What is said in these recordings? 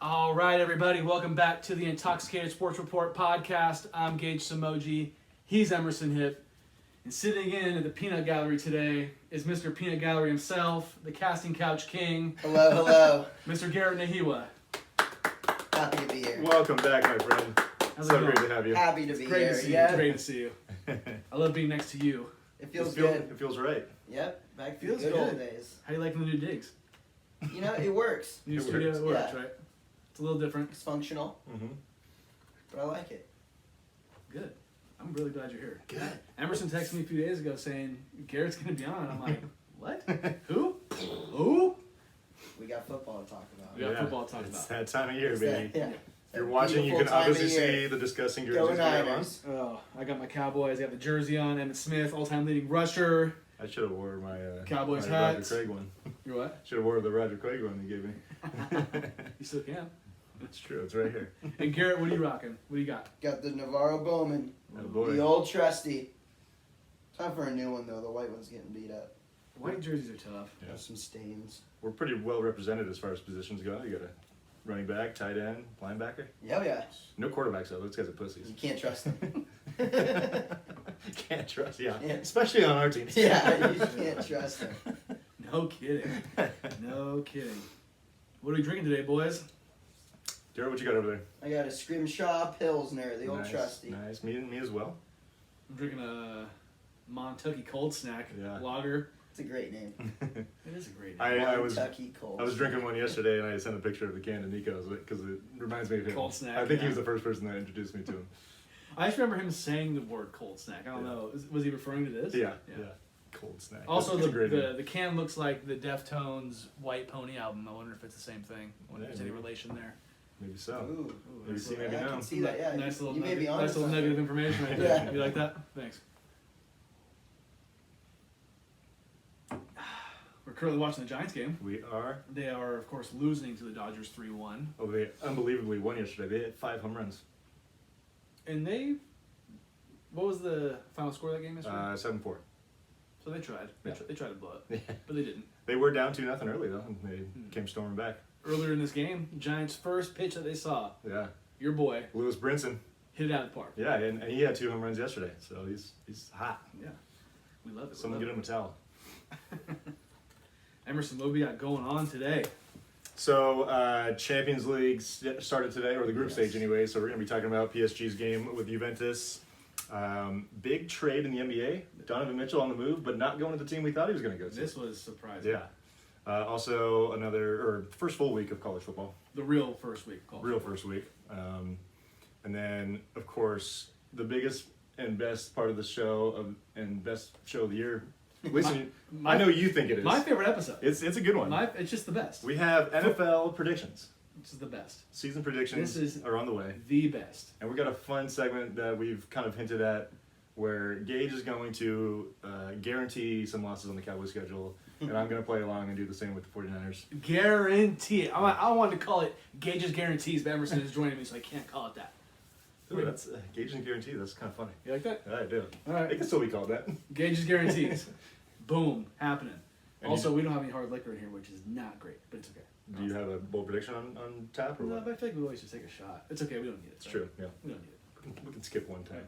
All right, everybody, welcome back to the Intoxicated Sports Report podcast. I'm Gage Samoji. He's Emerson Hip. And sitting in at the Peanut Gallery today is Mr. Peanut Gallery himself, the casting couch king. Hello. Mr. Garrett Nahiwa. Happy to be here. Welcome back, my friend. How's So it going? great to have you. Happy to be Great here. to see you. Yeah. It's great to see you. I love being next to you. It feels It good. feels right. Yep. Back to Feels the good old good. days. How do you liking the new digs? You know, it works. New It studio, works. it works, Yeah. right? It's a little different. It's functional, Mm-hmm. but I like it. Good. I'm really glad you're here. Good. Emerson texted me a few days ago saying, Garrett's going to be on. I'm like, what? Who? Who? We got football to talk about. We got football to talk It's about. that time of year, It's baby. that- yeah. If you're That watching, you beautiful can time of obviously year. see the disgusting Go jerseys we have on. Niners. Oh, I got my Cowboys. I got the jersey on. Emmitt Smith, all-time leading rusher. I should have wore my Cowboys my hats. Roger Craig one. You're what? Should have wore the Roger Craig one you gave me. You still can. It's true. It's right here. And Garrett, what are you rocking? What do you got? Got the Navarro Bowman. Oh boy. The old trusty. Time for a new one, though. The white one's getting beat up. White jerseys are tough. Yeah. There's some stains. We're pretty well represented as far as positions go. You got a running back, tight end, linebacker. Yeah, yeah. No quarterbacks though. Those guys are pussies. You can't trust them. Can't trust. Yeah. Yeah. Especially on our teams. Yeah, you can't trust them. No kidding. No kidding. What are we drinking today, boys? Jared, what you got over there? I got a Scrimshaw Pilsner, the old Nice, trusty. Nice. Me as well. I'm drinking a Montucky Cold Snack Yeah. lager. It's a great name. It is a great name. I was Kentucky Cold. I was drinking one yesterday, and I sent a picture of the can to Nico because it reminds me of him. Cold snack, I think yeah. he was the first person that introduced me to him. I just remember him saying the word cold snack. I don't Yeah. know. Was he referring to this? Yeah. Cold snack. Also, That's a great name. the can looks like the Deftones White Pony album. I wonder if it's the same thing. I wonder if there's any Yeah. relation there. Maybe so. Ooh. Maybe nice see, little- maybe I no. can see that, yeah. Nice little, you may nugget, be onto nice little something. nugget of information right there. Yeah. You like that? Thanks. We're currently watching the Giants game. We are. They are, of course, losing to the Dodgers 3-1. Oh, they unbelievably won yesterday. They hit 5 home runs. And they... What was the final score of that game yesterday? 7-4. So they tried. Yeah. They tried to blow it. Yeah. But they didn't. They were down 2-0 early though, and they came storming back. Earlier in this game, Giants' first pitch that they saw, Yeah. your boy, Lewis Brinson. hit it out of the park. Yeah, and he had 2 home runs yesterday, so he's hot. Yeah. We love it. Someone get him a towel. Emerson, what we got going on today? So, Champions League started today, or the group Yes. stage anyway, so we're going to be talking about PSG's game with Juventus. Big trade in the NBA. Donovan Mitchell on the move, but not going to the team we thought he was going to go to. This was surprising. Yeah. Also, first full week of college football. The real first week. Call. Real first week. And then, of course, the biggest and best part of the show, and best show of the year. Listen, I know you think it is. My favorite episode. It's a good one. It's just the best. We have NFL predictions. This is the best. Season predictions This is- are on the way. The best. And we got a fun segment that we've kind of hinted at where Gage is going to guarantee some losses on the Cowboys schedule, and I'm going to play along and do the same with the 49ers. Guarantee it. I wanted to call it Gage's Guarantees, but Emerson is joining me, so I can't call it that. Ooh, that's Gage and guarantee. That's kind of funny. You like that? Yeah, I do. All right. It can still be called that. Gage's Guarantees. Boom. Happening. And Also, we don't have any hard liquor in here, which is not great, but it's okay. Do you have a bold prediction on tap or No, what? but I feel like we always just take a shot. It's okay. We don't need it. It's true. Yeah, We don't need we can skip one time.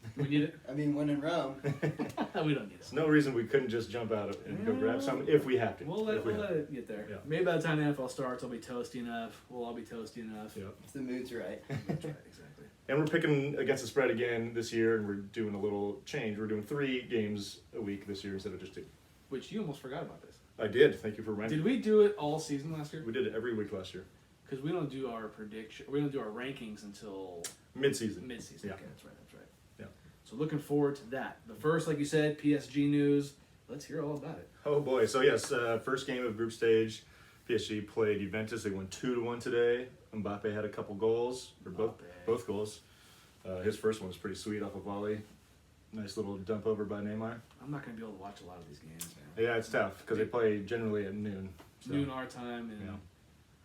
it. We need it? I mean, when in Rome. We don't need it. There's no reason we couldn't just jump out and go grab some if we have to. We'll let If we it have to. get there. Yeah. Maybe by the time the NFL starts, I'll be toasty enough. We'll all be toasty enough. Yep. If the mood's right. That's right, exactly. And we're picking against the spread again this year, and we're doing a little change. We're doing 3 games a week this year instead of just 2. Which you almost forgot about this. I did. Thank you for reminding Did me. we do it all season last year? We did it every week last year. Because we don't do our prediction. We don't do our rankings until Mid-season. mid-season. Yeah. Okay, that's right. That's right. Yeah. So looking forward to that. But first, like you said, PSG news. Let's hear all about it. Oh boy. So yes, first game of group stage. PSG played Juventus. They won 2-1 today. Mbappe had a couple goals, or both goals. His first one was pretty sweet off a volley. Nice little dump over by Neymar. I'm not going to be able to watch a lot of these games, man. Yeah, it's tough because they play generally at noon. So, Noon our time, and Yeah.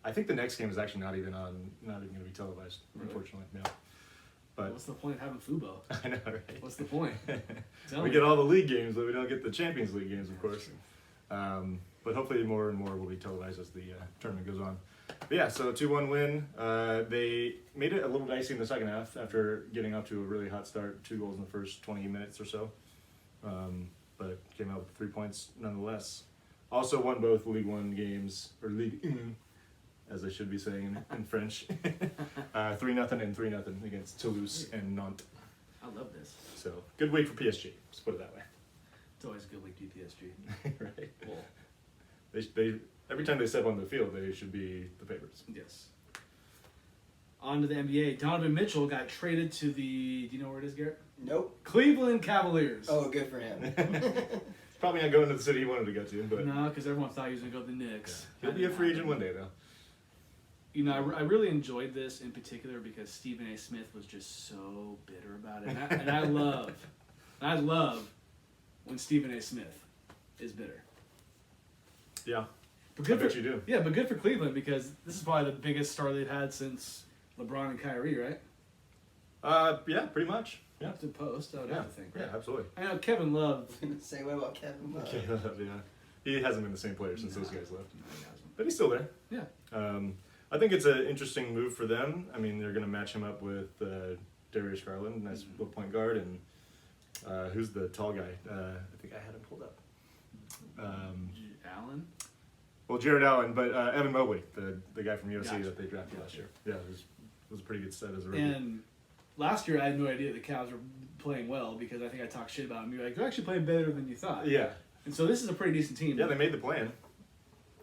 I think the next game is actually not even going to be televised, Really? unfortunately. Yeah. But what's the point of having Fubo? I know, right? What's the point? Tell We me. get all the league games, but we don't get the Champions League games, of course. But hopefully more and more will be televised as the tournament goes on. Yeah, so 2-1 win. They made it a little dicey in the second half after getting off to a really hot start, 2 goals in the first 20 minutes or so. But came out with 3 points nonetheless. Also won both League One games, or League 1, as I should be saying in French. 3-0 and 3-0 against Toulouse and Nantes. I love this. So good week for PSG. Let's put it that way. It's always a good week to be PSG. Right. Well, They every time they step on the field, they should be the favorites. yes. On to the NBA. Donovan Mitchell got traded to the. Do you know where it is, Garrett? Nope. Cleveland Cavaliers. Oh, good for him. He's probably not going to the city he wanted to go to, but No, because everyone thought he was going to go to the Knicks. he'll be a free agent one day, though. You know, I really enjoyed this in particular because Stephen A. Smith was just so bitter about it, and I love when Stephen A. Smith is bitter. Yeah, But good I bet for, you do. Yeah, but good for Cleveland because this is probably the biggest star they've had since LeBron and Kyrie, right? Yeah, pretty much. Yeah, To post, I would yeah, have to think. Right? yeah, absolutely. I know Kevin Love. Say what about Kevin Love? Yeah, he hasn't been the same player since those guys left, No, he hasn't. but he's still there. Yeah. I think it's an interesting move for them. I mean, they're going to match him up with Darius Garland, nice little point guard, and who's the tall guy? I think I had him pulled up. Allen. Well, Jared Allen, but Evan Mobley, the guy from USC Gotcha. that they drafted last year. Yeah, it was a pretty good set as a rookie. And last year I had no idea the Cavs were playing well because I think I talked shit about them. You're like, they're actually playing better than you thought. Yeah, And so this is a pretty decent team. yeah, they made the plan.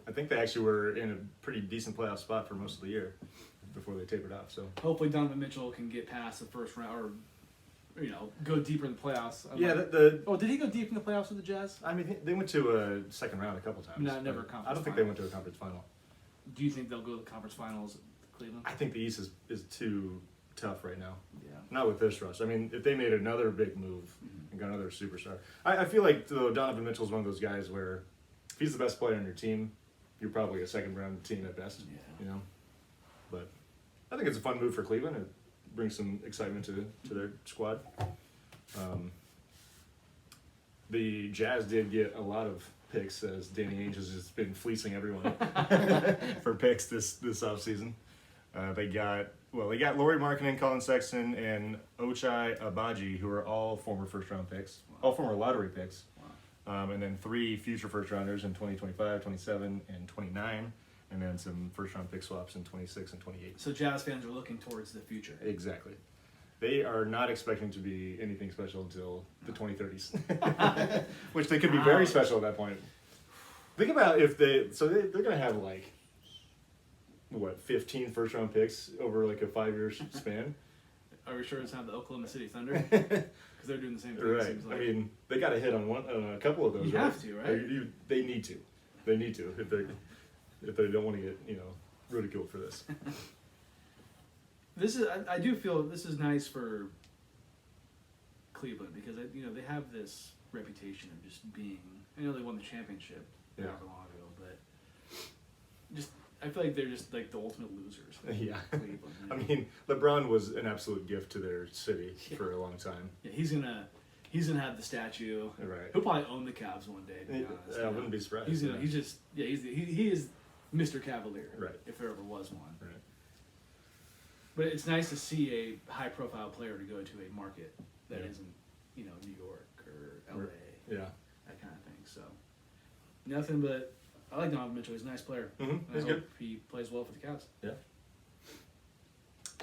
I think they actually were in a pretty decent playoff spot for most of the year before they tapered off. So Hopefully Donovan Mitchell can get past the first round or, go deeper in the playoffs. yeah, Oh, did he go deep in the playoffs with the Jazz? I mean, they went to a second round a couple times. No, never but conference I don't think final. they went to a conference final. Do you think they'll go to the conference finals, Cleveland? I think the East is too tough right now. Yeah. Not with this rush. I mean, if they made another big move and got another superstar, I feel like though Donovan Mitchell's one of those guys where if he's the best player on your team, you're probably a second round team at best. Yeah. You know, but I think it's a fun move for Cleveland. It brings some excitement to their squad. The Jazz did get a lot of picks as Danny Ainge has just been fleecing everyone for picks this offseason. They got Lauri Markkanen, Colin Sexton, and Ochai Agbaji, who are all former first-round picks, all former lottery picks. Wow. And then 3 future first-rounders in 2025, 27, and 29, and then some first-round pick swaps in 26 and 28. So Jazz fans are looking towards the future. Exactly. They are not expecting to be anything special until the 2030s, which they could be very special at that point. Think about if they're going to have 15 first-round picks over a 5-year span. Are we sure it's not the Oklahoma City Thunder? Because they're doing the same thing. It Right. seems like. I mean, they got to hit on a couple of those. You right? have to, right? They need to. They need to if they don't want to get ridiculed for this. This is. I do feel this is nice for Cleveland because they have this reputation of just being. I know they won the championship Yeah. not long ago, but just I feel like they're just like the ultimate losers. Yeah. Cleveland. I mean, LeBron was an absolute gift to their city for a long time. Yeah, he's gonna have the statue. Right. He'll probably own the Cavs one day. To be honest, I wouldn't be surprised. He's gonna. yeah. He's just. Yeah. He is Mr. Cavalier. Right. If there ever was one. Right. But it's nice to see a high-profile player to go to a market that Yeah. isn't, New York or LA, Yeah. that kind of thing. So, nothing but I like Donovan Mitchell. He's a nice player. Mm-hmm. And He's I good. hope he plays well for the Cavs. Yeah.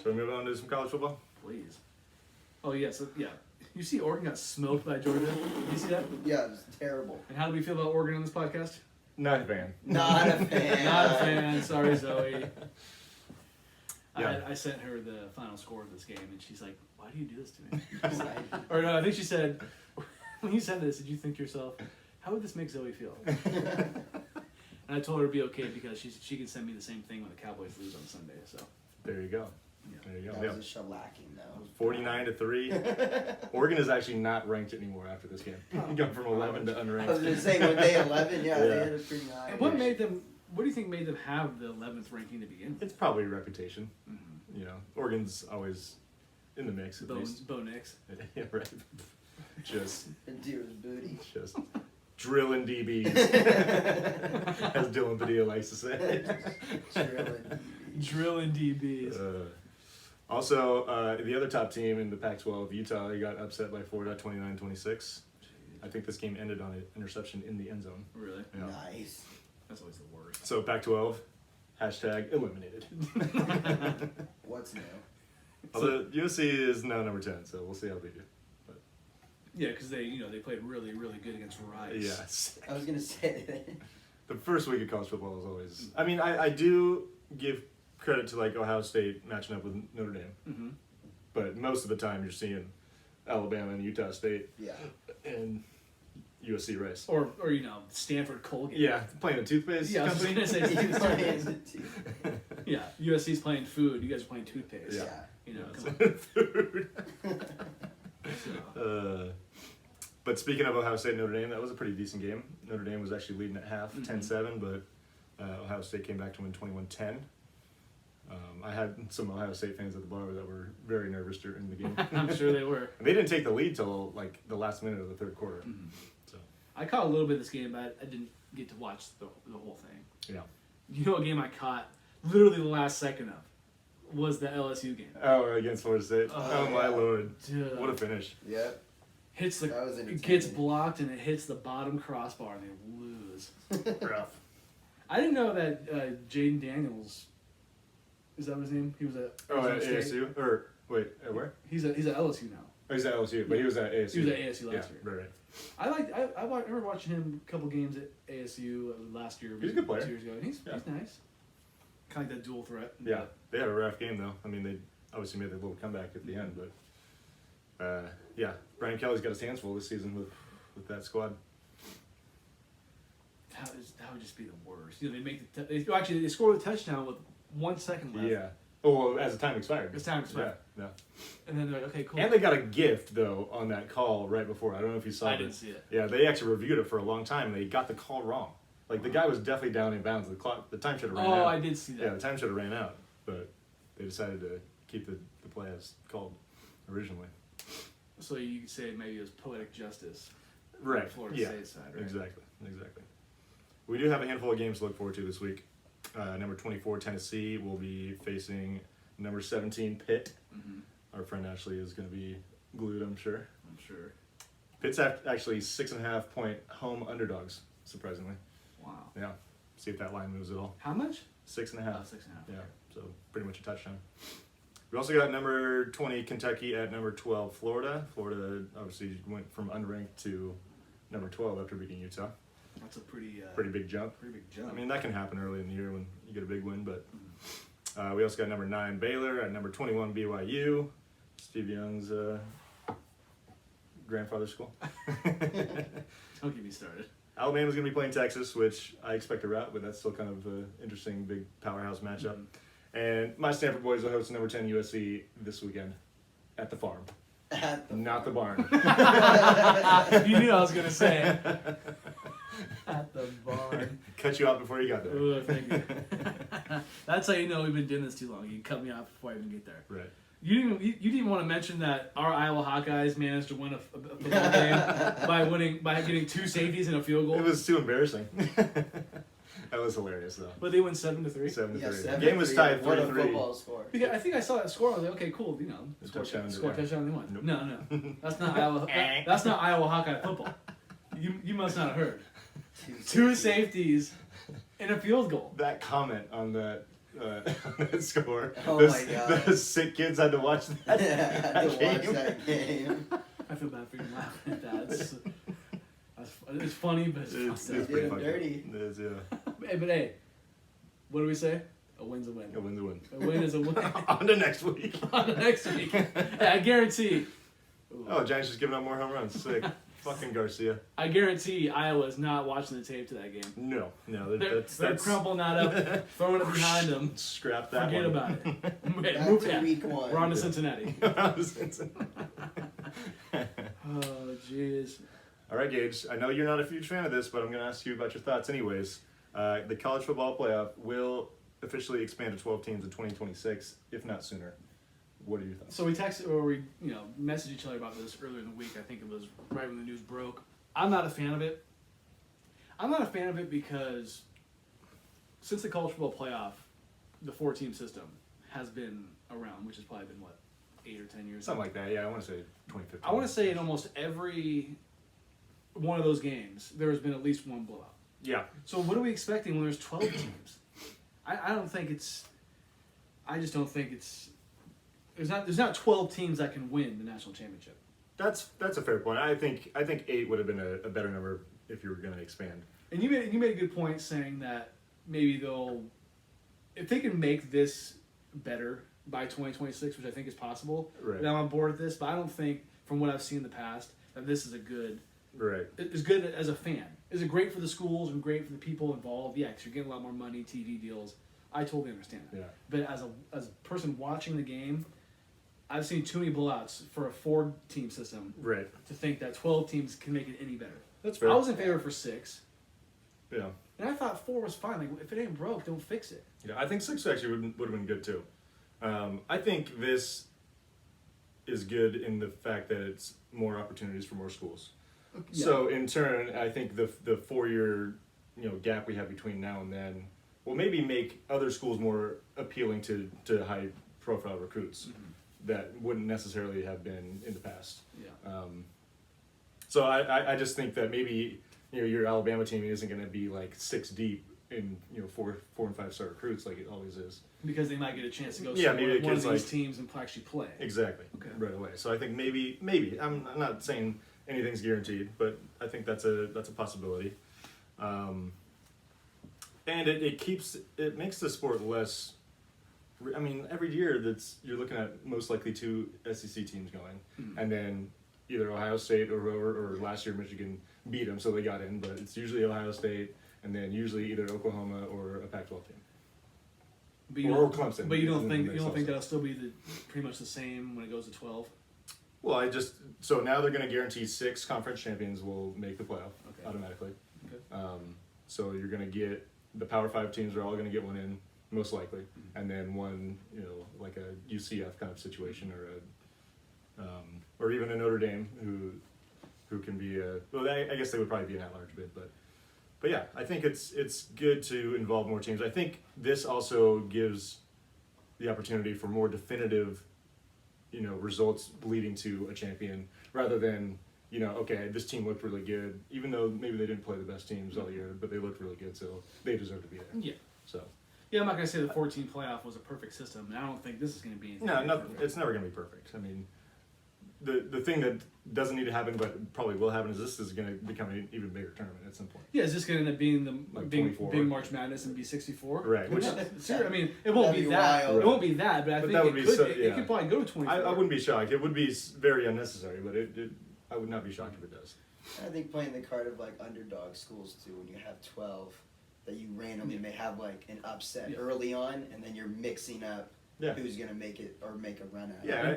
So we move on to some college football. Please. Oh yeah. So yeah, you see Oregon got smoked by Georgia. Did you see that? Yeah, it was terrible. And how do we feel about Oregon on this podcast? Not a fan. Not a fan. Not a fan. Sorry, Zoe. Yeah. I sent her the final score of this game, and she's like, "Why do you do this to me?" Or no, I think she said, "When you sent this, did you think to yourself, how would this make Zoe feel?" And I told her it'd be okay because she can send me the same thing when the Cowboys lose on Sunday. So There you go. Yeah. There you go. That Yeah. was a shellacking, though. 49-3. Oregon is actually not ranked anymore after this game. Going from 11 to I was unranked. going to say, when day 11, yeah, Yeah. they had a pretty high. And what do you think made them have the 11th ranking to begin with? It's probably reputation. Mm-hmm. Oregon's always in the mix at least. Bo Nix. Yeah, right. Just Deer's booty. drilling DBs, as Dylan Padilla likes to say. Drilling. Drilling DBs. Also, the other top team in the Pac-12, Utah, they got upset by Florida 29-26. I think this game ended on an interception in the end zone. Really? Yeah. Nice. That's always the worst. So Pac-12, hashtag eliminated. What's new? Although USC is now number 10, so we'll see how they do. Yeah, because they played really, really good against Rice. Yes. I was gonna say that. The first week of college football is always... I mean, I do give credit to, like, Ohio State matching up with Notre Dame. Mm-hmm. But most of the time you're seeing Alabama and Utah State Yeah. and USC Rice. Or Stanford Colgate. Yeah, playing a toothpaste Yeah, I was company. gonna say He's Stanford. playing too. Yeah, USC's playing food. You guys are playing toothpaste. Yeah. You know, Yeah, come so- on. So, but speaking of Ohio State and Notre Dame, that was a pretty decent game. Notre Dame was actually leading at half, Mhm. 10-7, but Ohio State came back to win 21-10. I had some Ohio State fans at the bar that were very nervous during the game. I'm sure they were. And they didn't take the lead till like the last minute of the third quarter. Mhm. So I caught a little bit of this game, but I didn't get to watch the whole thing. yeah. You know what game I caught literally the last second of was the LSU game. Oh, against Florida State. Oh, my yeah. lord! Dude. What a finish! Yep. Hits That was it entertaining. gets blocked and it hits the bottom crossbar and they lose. Rough. I didn't know that Jaden Daniels, is that his name? He was at Oh, at Arizona State. ASU or wait, at where? He's at LSU now. Oh, he's at LSU, but he was at ASU. He was at ASU last year. Right, right. I remember watching him a couple games at ASU last year. He's a good player. 2 years ago, and he's nice. Kind of like that dual threat. Yeah, they had a rough game though. I mean, they obviously made their little comeback at the end, but yeah, Brian Kelly's got his hands full this season with that squad. That would just be the worst. You know, they score the touchdown with 1 second left. Yeah. Oh, well, as the time expired. As time expired. Yeah. And then they're like, okay, cool. And they got a gift though on that call right before. I don't know if you saw it. I didn't see it. Yeah, they actually reviewed it for a long time and they got the call wrong. Like the guy was definitely down in bounds. The time should have ran out. Oh, I did see that. Yeah, the time should have ran out, but they decided to keep the play as called originally. So you could say maybe it was poetic justice. Right. Florida Yeah. State side, right? Exactly. We do have a handful of games to look forward to this week. Number 24 Tennessee will be facing number 17 Pitt. Mm-hmm. Our friend Ashley is going to be glued, I'm sure. I'm sure. Pitt's actually 6.5 point home underdogs, surprisingly. Wow. Yeah. See if that line moves at all. How much? 6.5. Oh, 6.5. Yeah. So pretty much a touchdown. We also got number 20 Kentucky at number 12 Florida. Florida obviously went from unranked to number 12 after beating Utah. That's a pretty big jump. Pretty big jump. I mean, that can happen early in the year when you get a big win, but we also got number 9 Baylor at number 21 BYU, Steve Young's grandfather's school. Don't get me started. Alabama's going to be playing Texas, which I expect a rout, but that's still kind of an interesting big powerhouse matchup. Mm-hmm. And my Stanford boys will host number 10 USC this weekend at the farm. Not the barn. You knew I was going to say. At the barn. Cut you off before you got there. Ooh, thank you. That's how you know we've been doing this too long. You cut me off before I even get there. Right. You didn't even want to mention that our Iowa Hawkeyes managed to win a football game by getting 2 safeties and a field goal. It was too embarrassing. That was hilarious, though. But they won 7-3. 7-3. Yeah, The game was tied What a 3-3. football score. Because I think I saw that score. I was like, okay, cool. You know, The score touchdown, touchdown. yeah. They won. Nope. No, that's not Iowa. That's not Iowa Hawkeye football. You must not have heard. 2 safeties and a field goal. That comment on that, on that score. Oh those, my God. Those sick kids had to watch that. I had to watch game. that game. I feel bad for you laughing at that. It's funny, but it's It's fucked up. pretty Did 'em fucked dirty. up. It is, yeah. Hey, what do we say? A win's a win. A win's a win. A win is a win. On to next week. On the next week. I guarantee. Oh, Giants just giving up more home runs. Sick. Fucking Garcia. I guarantee Iowa's not watching the tape to that game. No. They're That's crumpling that up, throwing it behind them. Scrap that Forget one. about it. Back Move, to yeah. week 1. We're on to Cincinnati. All Oh, jeez. right, Gage. I know you're not a huge fan of this, but I'm going to ask you about your thoughts anyways. The college football playoff will officially expand to 12 teams in 2026, if not sooner. What are your thoughts? So we texted, or we, messaged each other about this earlier in the week. I think it was right when the news broke. I'm not a fan of it. I'm not a fan of it because since the college football playoff the 4-team system has been around, which has probably been, 8 or 10 years? Something like that. Yeah, I want to say 2015. I want to say in almost every one of those games, there has been at least one blowout. Yeah. So what are we expecting when there's 12 teams? I don't think it's. I just don't think it's. There's not 12 teams that can win the national championship. That's a fair point. I think 8 would have been a better number if you were going to expand. And you made a good point saying that maybe if they can make this better by 2026, which I think is possible. Right. Then I'm on board with this, but I don't think from what I've seen in the past that this is a good. Right. It's good as a fan. Is it great for the schools and great for the people involved? Yeah, because you're getting a lot more money, TV deals. I totally understand that. Yeah. But as a person watching the game, I've seen too many blowouts for a 4-team system Right. to think that 12 teams can make it any better. That's fair. I was in favor for 6, Yeah. and I thought 4 was fine. Like, if it ain't broke, don't fix it. Yeah, I think 6 actually would have been good too. I think this is good in the fact that it's more opportunities for more schools. Yeah. So in turn, I think the 4-year gap we have between now and then will maybe make other schools more appealing to high profile recruits that wouldn't necessarily have been in the past. Yeah. So I just think that maybe your Alabama team isn't going to be like 6 deep in 4 and 5 star recruits like it always is. Because they might get a chance to go Yeah, maybe it one of gets, these like- teams and actually play. Exactly. Okay. Right away. So I think maybe I'm not saying anything's guaranteed, but I think that's a possibility. And it makes the sport less. I mean, every year you're looking at most likely 2 SEC teams going, and then either Ohio State or whoever, or last year Michigan beat them, so they got in. But it's usually Ohio State, and then usually either Oklahoma or a Pac-12 team. But you Or don't, Clemson. But you don't in think the you don't mix think also. that'll still be pretty much the same when it goes to 12? Well, so now they're going to guarantee 6 conference champions will make the playoff Okay. automatically. Okay. So you're going to get the Power 5 teams are all going to get one in, most likely, and then one, like a UCF kind of situation, or even a Notre Dame who can be I guess they would probably be an at-large bid, but yeah, I think it's good to involve more teams. I think this also gives the opportunity for more definitive, results leading to a champion, rather than, okay, this team looked really good, even though maybe they didn't play the best teams all year, but they looked really good, so they deserve to be there. Yeah. So. Yeah, I'm not going to say the 14 playoff was a perfect system, and I don't think this is going to be anything. No, it's never going to be perfect. I mean, the thing that doesn't need to happen, but probably will happen, is this is going to become an even bigger tournament at some point. Yeah, is this going to end up being Like being 24. big March Madness and be 64? Right. Which, I mean, it won't That'd be be that. wild. It won't be that, but I But think that would it be could. so- It yeah. could probably go to 24. I wouldn't be shocked. It would be very unnecessary, but I would not be shocked if it does. I think playing the card of like underdog schools too, when you have 12, that you randomly may have like an upset Yeah. early on, and then you're mixing up Yeah. who's gonna make it or make a run at it. Yeah.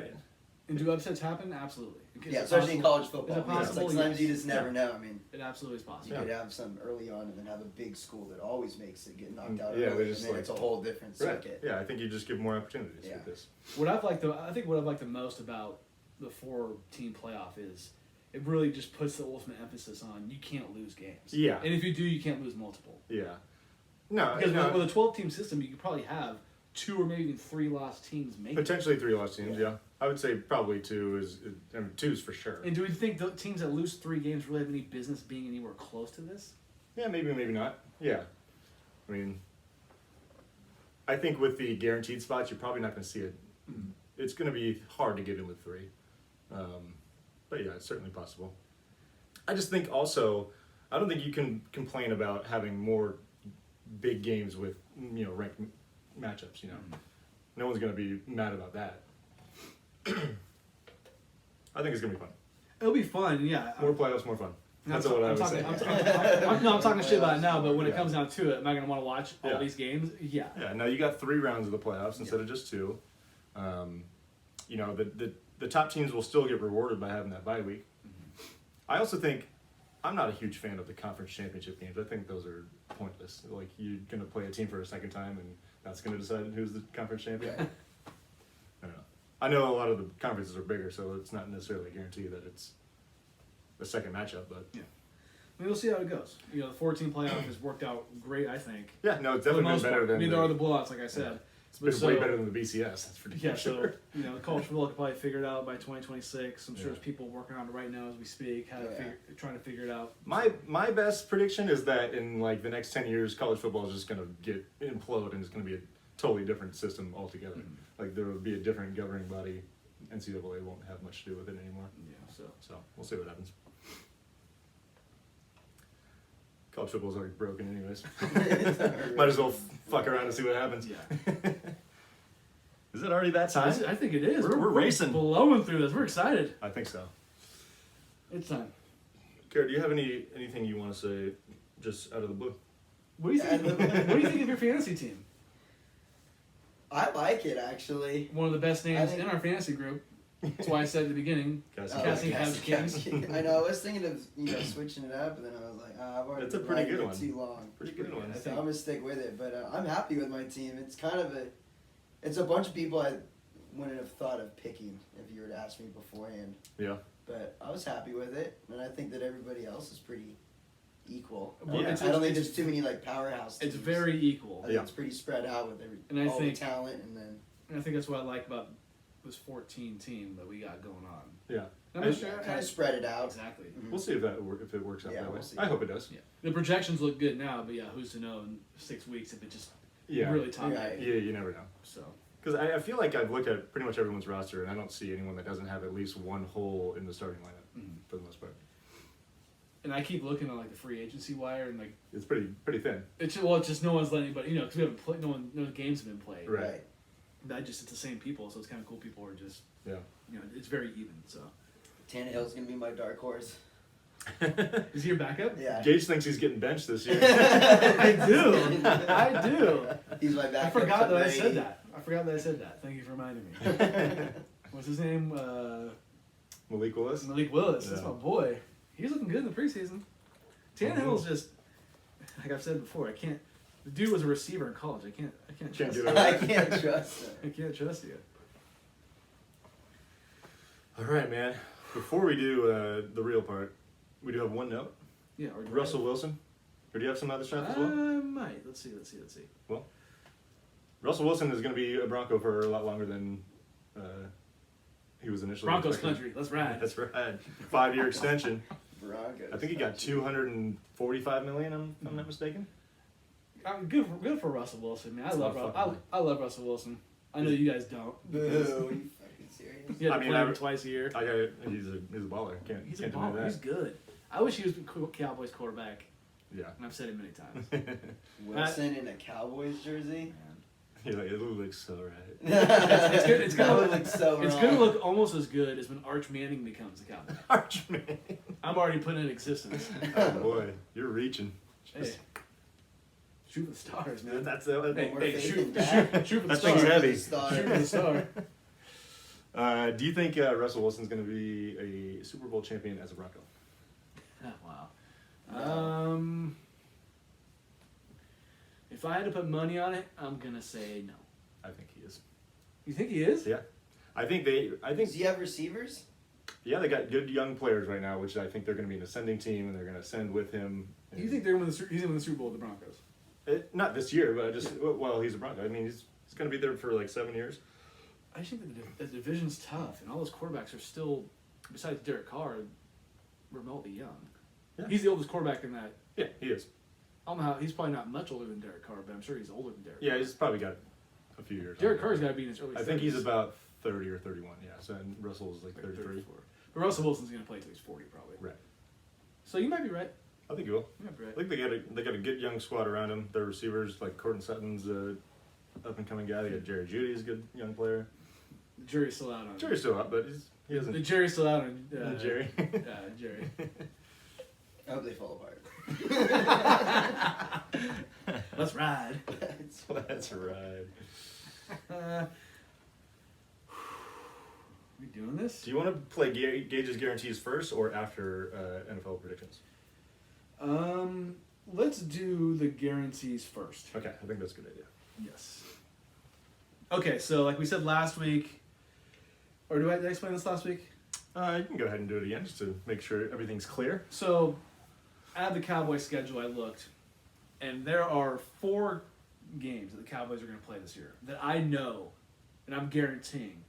And do upsets happen? Absolutely. Is Yeah, it especially in possible? college Is football. it I mean, it's like possible? sometimes you Yes. just never know. I mean, It absolutely is you possible. Yeah. could have some early on and then have a big school that always makes it get knocked out Yeah, early, they and just then like- it's a whole different Right. circuit. Yeah, I think you just give more opportunities Yeah. with this. I think what I've liked the most about the 4-team playoff is it really just puts the ultimate emphasis on you can't lose games. Yeah. And if you do, you can't lose multiple. Yeah. No, Because no, with a 12-team system, you could probably have 2 or maybe even 3 lost teams make it. potentially 3 lost teams. Yeah, I would say probably 2 is. I mean, 2 is for sure. And do we think the teams that lose 3 games really have any business being anywhere close to this? Yeah, maybe not. Yeah, I mean, I think with the guaranteed spots, you're probably not going to see it. It's going to be hard to get in with 3, but yeah, it's certainly possible. I just think also, I don't think you can complain about having more big games with ranked matchups. No one's going to be mad about that. I think it's going to be fun. It'll be fun, yeah. More playoffs, more fun. That's what I would say. I'm talking shit about it now, but when it Yeah. comes down to it, am I going to want to watch all Yeah. these games? Yeah. Yeah, now you got 3 rounds of the playoffs instead of just 2. The top teams will still get rewarded by having that bye week. I also think I'm not a huge fan of the conference championship games. I think those are pointless. Like, you're going to play a team for a second time, and that's going to decide who's the conference champion. Yeah. I don't know. I know a lot of the conferences are bigger, so it's not necessarily a guarantee that it's the second matchup, but I mean, we'll see how it goes. The 14 playoff has worked out great, I think. yeah, no, it's For the definitely been most better part. than. I mean, there are the blowouts, like I said. It's been way better than the BCS. That's for Yeah, sure. so you know, college football could probably figure it out by 2026. I'm sure Yeah. there's people working on it right now as we speak, trying to figure it out. My best prediction is that in like the next 10 years, college football is just going to implode and it's going to be a totally different system altogether. Mm-hmm. Like there will be a different governing body. NCAA won't have much to do with it anymore. Yeah, So we'll see what happens. College football's already broken anyways. Might as well fuck around and see what happens. yeah. Is it already that time? I think it is. We're racing. blowing through this. We're excited. I think so. It's time. Kara, do you have anything you want to say just out of the blue? What do you think? What do you think of your fantasy team? I like it actually. One of the best names in our fantasy group. That's why I said at the beginning. Cassie Couch Kings. I know. I was thinking of switching it up, and then I was like, I've already It's a been pretty riding good it one. too long. Pretty good one. So I'm gonna stick with it. But I'm happy with my team. It's kind of it's a bunch of people I wouldn't have thought of picking if you were to ask me beforehand. Yeah. But I was happy with it, and I think that everybody else is pretty equal. Well, I don't think there's too many like powerhouse teams. It's very equal. I think it's pretty spread out with all the talent, and then. And I think that's what I like about this 14 team that we got going on. Yeah. Kind of spread it out. Exactly. Mm-hmm. We'll see if it works out that way. We'll see. I hope it does. Yeah. The projections look good now, but yeah, who's to know in 6 weeks if it just really top Right. Yeah, you never know. So. Because I feel like I've looked at pretty much everyone's roster, and I don't see anyone that doesn't have at least one hole in the starting lineup for the most part. And I keep looking at like the free agency wire, and like It's pretty thin. it's just no one's letting anybody, because we haven't played, no games have been played. Right. It's the same people, so it's kind of cool. People are just Yeah. It's very even. So Tannehill's gonna be my dark horse. is he your backup? Yeah. Gage thinks he's getting benched this year. I do. He's my I backup. forgot that I said that. Thank you for reminding me. What's his name? Malik Willis. Malik Willis. Yeah. That's my boy. He's looking good in the preseason. Tannehill's just, like I've said before, the dude was a receiver in college. I can't Can't trust get him. over I it. can't trust him. I can't trust you. All right, man. Before we do the real part, we do have one note. Yeah. Or Russell Wilson. Or do you have some other stuff as I well? might. Let's see. Well, Russell Wilson is going to be a Bronco for a lot longer than he was initially Broncos expected. country. Let's ride. That's right. 5-year extension. Broncos. I think he got $245 million. If I'm not mistaken. Good for Russell Wilson, man. I It's love not fucking I love Russell Wilson. I know you guys don't. Boo. Are you fucking serious? You had to I mean, play him twice a year. He's a baller. He's Can't a deny baller. that. He's good. I wish he was the Cowboys quarterback, Yeah. and I've said it many times. Wilson in a Cowboys jersey. You're like, it looks so right. It's good. It's That gonna would look. look so It's wrong. gonna look almost as good as when Arch Manning becomes the Cowboy. Archman. I'm already putting it in existence. Oh boy, you're reaching. Hey, shoot for the stars, man. That's Hey, More hey, faith shoot in that. for the That stars. thing's heavy. Star. Shoot for the star. Do you think Russell Wilson's going to be a Super Bowl champion as a Bronco? Wow. No. If I had to put money on it, I'm gonna say no. I think he is. You think he is? Yeah. I think Does he have receivers? yeah, they got good young players right now, which I think they're going to be an ascending team, and they're going to ascend with him. Do you think they're he's gonna win the Super Bowl with the Broncos? Not this year, but he's a Bronco. I mean, he's going to be there for like 7 years. I just think that the division's tough, and all those quarterbacks are still, besides Derek Carr, remotely young. Yeah. He's the oldest quarterback in that. Yeah, he is. I don't know how, he's probably not much older than Derek Carr, but I'm sure he's older than Derek Yeah, Carr. he's probably got a few years. Derek on Carr's him. got to be in his early 30s. I think he's about 30 or 31, yeah. So and Russell's like 33. 34. But Russell Wilson's going to play until he's 40, probably. Right. So you might be right. I think he will. You might be right. I think they got a good young squad around him. Their receivers, like Courtland Sutton's a up and coming guy. They got Jerry Judy's a good young player. The jury's still out on Jerry's still up, but he The doesn't. jury's still out on Jerry. Jerry. I hope they fall apart. Let's ride. That's right. We doing this? Do you want to play Gage's guarantees first or after NFL predictions? Let's do the guarantees first. Okay, I think that's a good idea. Yes. Okay, so like we said last week, or did I explain this last week? You can go ahead and do it again just to make sure everything's clear. So, out of the Cowboys schedule, I looked, and there are 4 games that the Cowboys are going to play this year that I know and I'm guaranteeing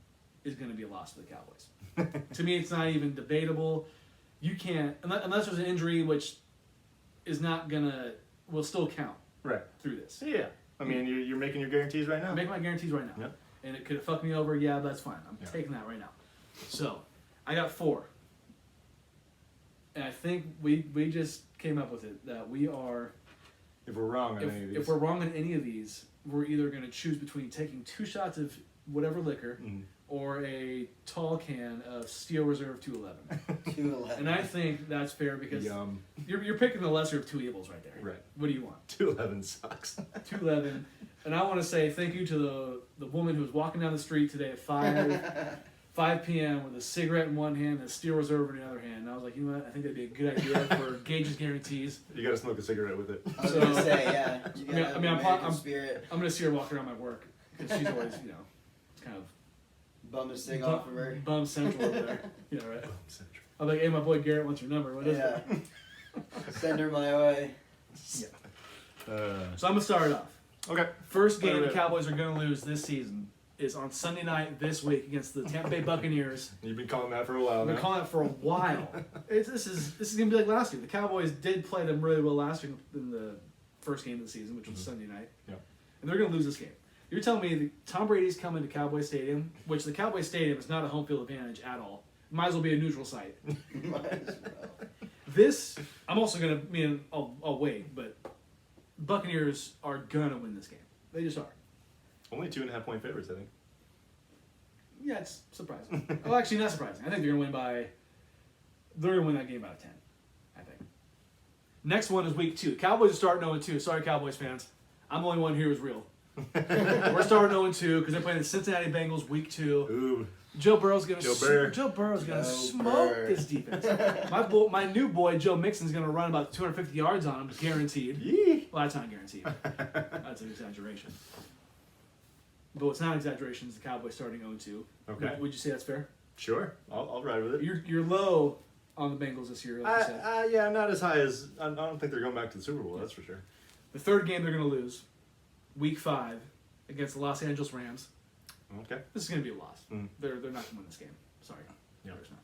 is going to be a loss for the Cowboys. To me, it's not even debatable. You can't, unless there's an injury, which is not going to, will still count Right. through this. Yeah. I mean, you're making your guarantees right now. I'm making my guarantees right now. Yep. And it could have fucked me over. Yeah, that's fine. I'm Yeah. taking that right now. So, I got 4. And I think we just came up with it that we are, If we're wrong on any of these. if we're wrong on any of these, we're either going to choose between taking 2 shots of whatever liquor Mhm. or a tall can of Steel Reserve 211. 211. And I think that's fair because Yum. you're picking the lesser of 2 evils right there. Right. What do you want? 211 sucks. 211. And I want to say thank you to the woman who was walking down the street today at 5 p.m. with a cigarette in one hand and a Steel Reserve in the other hand. And I was like, you know what? I think that'd be a good idea for Gage's guarantees. You gotta smoke a cigarette with it. I was So- gonna say, yeah. You gotta have I mean, American spirit. I'm going to see her walk around my work because she's always, kind of Bum a cig off of her. bum central over there. Yeah, right. I'm like, hey, my boy Garrett wants your number. What is Yeah. it? Send her my way. So I'm going to start it off. Okay. First game Alright. the Cowboys are going to lose this season is on Sunday night this week against the Tampa Bay Buccaneers. You've been calling that for a while I've been now. calling it for a while. This is going to be like last year. The Cowboys did play them really well last year in the first game of the season, which was Sunday night. Yep. And they're going to lose this game. You're telling me that Tom Brady's coming to Cowboy Stadium, which the Cowboy Stadium is not a home field advantage at all. It might as well be a neutral site. Might as well. This, I'm also going to, I'll wait, but Buccaneers are going to win this game. They just are. Only 2.5 point favorites, I think. Yeah, it's surprising. Well, actually, not surprising. I think they're going to win that game out of 10, I think. Next one is week 2. Cowboys are starting 0-2. Sorry, Cowboys fans. I'm the only one here who's real. We're starting 0-2 because they're playing the Cincinnati Bengals week 2. Ooh. Joe Burrow's going Joe Burrow. to Joe smoke Burrow. this defense. My new boy, Joe Mixon's going to run about 250 yards on him, guaranteed. Yee. Well, that's not guaranteed. That's an exaggeration. But what's not an exaggeration is the Cowboys starting 0-2. Okay. Would you say that's fair? Sure. I'll ride with it. You're low on the Bengals this year, like you said. Yeah, not as high as... I don't think they're going back to the Super Bowl, that's for sure. The third game they're going to lose, week 5, against the Los Angeles Rams. Okay. This is going to be a loss. Mm. They're not going to win this game. Sorry. Yeah. There's not.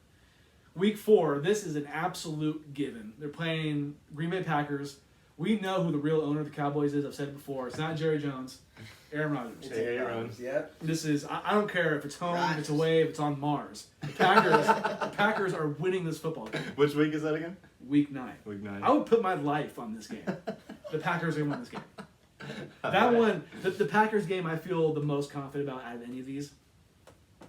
Week 4, this is an absolute given. They're playing Green Bay Packers. We know who the real owner of the Cowboys is. I've said it before. It's not Jerry Jones. Aaron Rodgers. It's Hey, Aaron Aaron. Rodgers, Yep. This is, I don't care if it's home, if it's Rodgers. away, if it's on Mars. The Packers are winning this football game. Which week is that again? Week 9. Week 9. I would put my life on this game. The Packers are going to win this game. That one, the Packers game, I feel the most confident about out of any of these.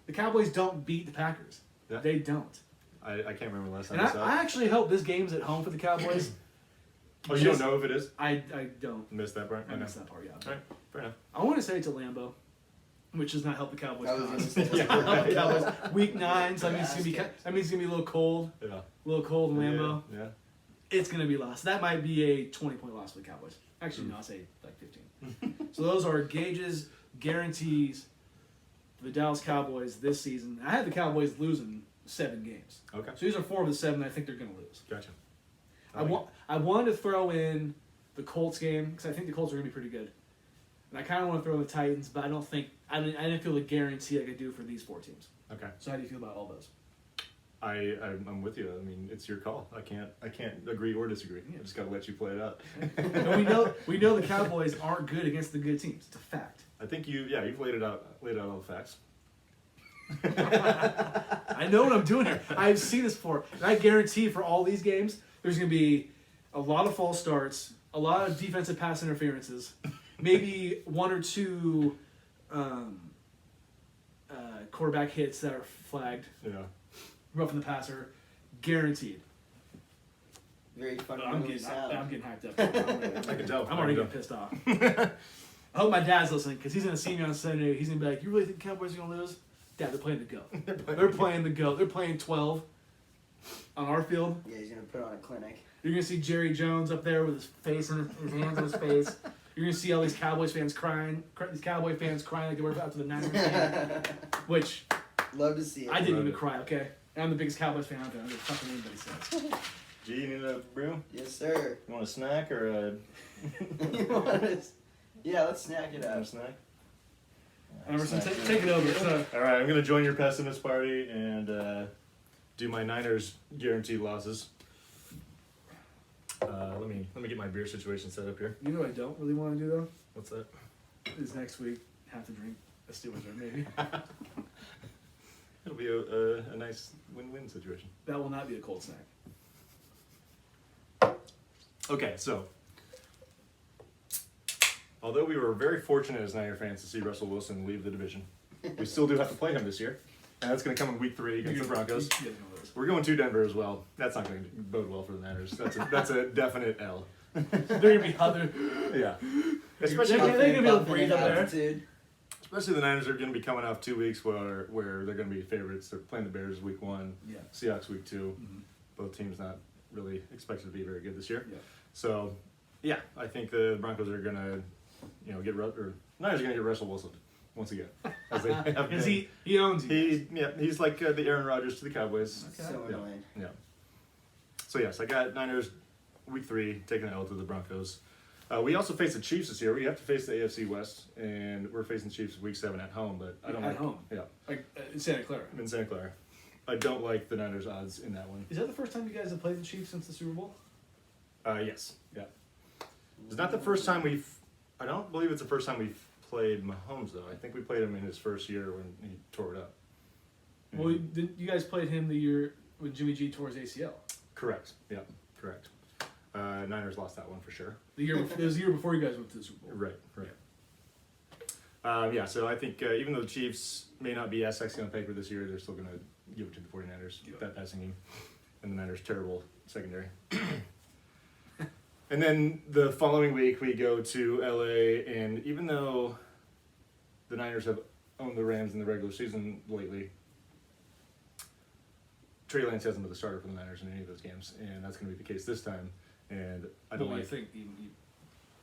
The Cowboys don't beat the Packers. Yeah. They don't. I can't remember the last time And I saw I it. actually hope this game's at home for the Cowboys. Oh, you don't know if it is? I don't. Missed that part? I missed that part, yeah. Alright, fair enough. I want to say it's at Lambeau, which does not help the Cowboys. I was gonna cause. say, Yeah, Help the right. Cowboys. Week 9, so that means it's gonna be a little cold. Yeah. A little cold in Lambeau. Yeah. It's going to be lost. That might be a 20-point loss for the Cowboys. Actually, no, I'll say like 15. So those are Gage's guarantees for the Dallas Cowboys this season. I had the Cowboys losing 7 games. Okay. So these are 4 of the 7 I think they're going to lose. Gotcha. I wanted to throw in the Colts game because I think the Colts are going to be pretty good. And I kind of want to throw in the Titans, but I didn't feel the guarantee I could do for these 4 teams. Okay. So how do you feel about all those? I'm with you. I mean, it's your call. I can't agree or disagree. I just gotta let you play it out. And we know the Cowboys aren't good against the good teams. It's a fact. I think you've laid out all the facts. I know what I'm doing here. I've seen this before. And I guarantee for all these games, there's going to be a lot of false starts, a lot of defensive pass interferences, maybe 1 or 2 quarterback hits that are flagged, Yeah. roughing the passer, guaranteed. Very funny. I'm getting hyped up. I can tell. I'm already getting pissed off. I hope my dad's listening because he's going to see me on Sunday. He's going to be like, you really think the Cowboys are going to lose? Dad, they're playing the GOAT. They're playing the GOAT. They're playing 12 on our field. Yeah, he's gonna put on a clinic. You're going to see Jerry Jones up there with his face and his hands on his face. You're going to see all these Cowboys fans crying. These Cowboy fans crying like they were about to the Niners game. Which Love to see it. I didn't Love even it. cry, okay? And I'm the biggest Cowboys fan out there. I don't give a fuck what anybody says. G, you need a brew? Yes, sir. You want a snack or a... You want us- Yeah, let's snack it Have a up. snack? Emerson, Snack take it over. So, All right, I'm gonna join your pessimist party and do my Niners guaranteed losses. Let me get my beer situation set up here. you know what I don't really want to do though? What's that? Is next week have to drink a Steelers or maybe. It'll be a nice win-win situation. That will not be a cold snack. Okay, so although we were very fortunate as Niner fans to see Russell Wilson leave the division, we still do have to play him this year, and that's going to come in Week 3 against the Broncos. You guys know this. We're going to Denver as well. That's not going to bode well for the Niners. That's a definite L. They're gonna be other. Yeah, They're especially gonna be able to Buffing breathe in up there. altitude. especially the Niners are going to be coming off 2 weeks where they're going to be favorites. They're playing the Bears Week 1, Yeah. Seahawks Week 2. Mhm. Both teams not really expected to be very good this year. Yeah. So, yeah, I think the Broncos are going to, Niners are going to get Russell Wilson once again, as they have Because been. he owns you. He's like the Aaron Rodgers to the Cowboys. Okay. So Yeah. annoying. Yeah. So yes, I got Niners Week 3 taking an L to the Broncos. We also face the Chiefs this year. We have to face the AFC West, and we're facing the Chiefs Week 7 at home. But I don't At like home? Yeah, Like in Santa Clara. in Santa Clara. I don't like the Niners odds in that one. Is that the first time you guys have played the Chiefs since the Super Bowl? Yes, yeah. It's not the first time we've. I don't believe it's the first time we've played Mahomes though. I think we played him in his first year when he tore it up. Well, you guys played him the year when Jimmy G tore his ACL. Correct. Yeah, correct. Niners lost that one for sure. The year it was the year before you guys went to the Super Bowl. Right. Yeah, so I think even though the Chiefs may not be as sexy on paper this year, they're still going to give it to the 49ers, Yeah. that passing game, and the Niners' terrible secondary. And then the following week, we go to LA, and even though the Niners have owned the Rams in the regular season lately, Trey Lance hasn't been the starter for the Niners in any of those games, and that's going to be the case this time. And I don't What do like. you think?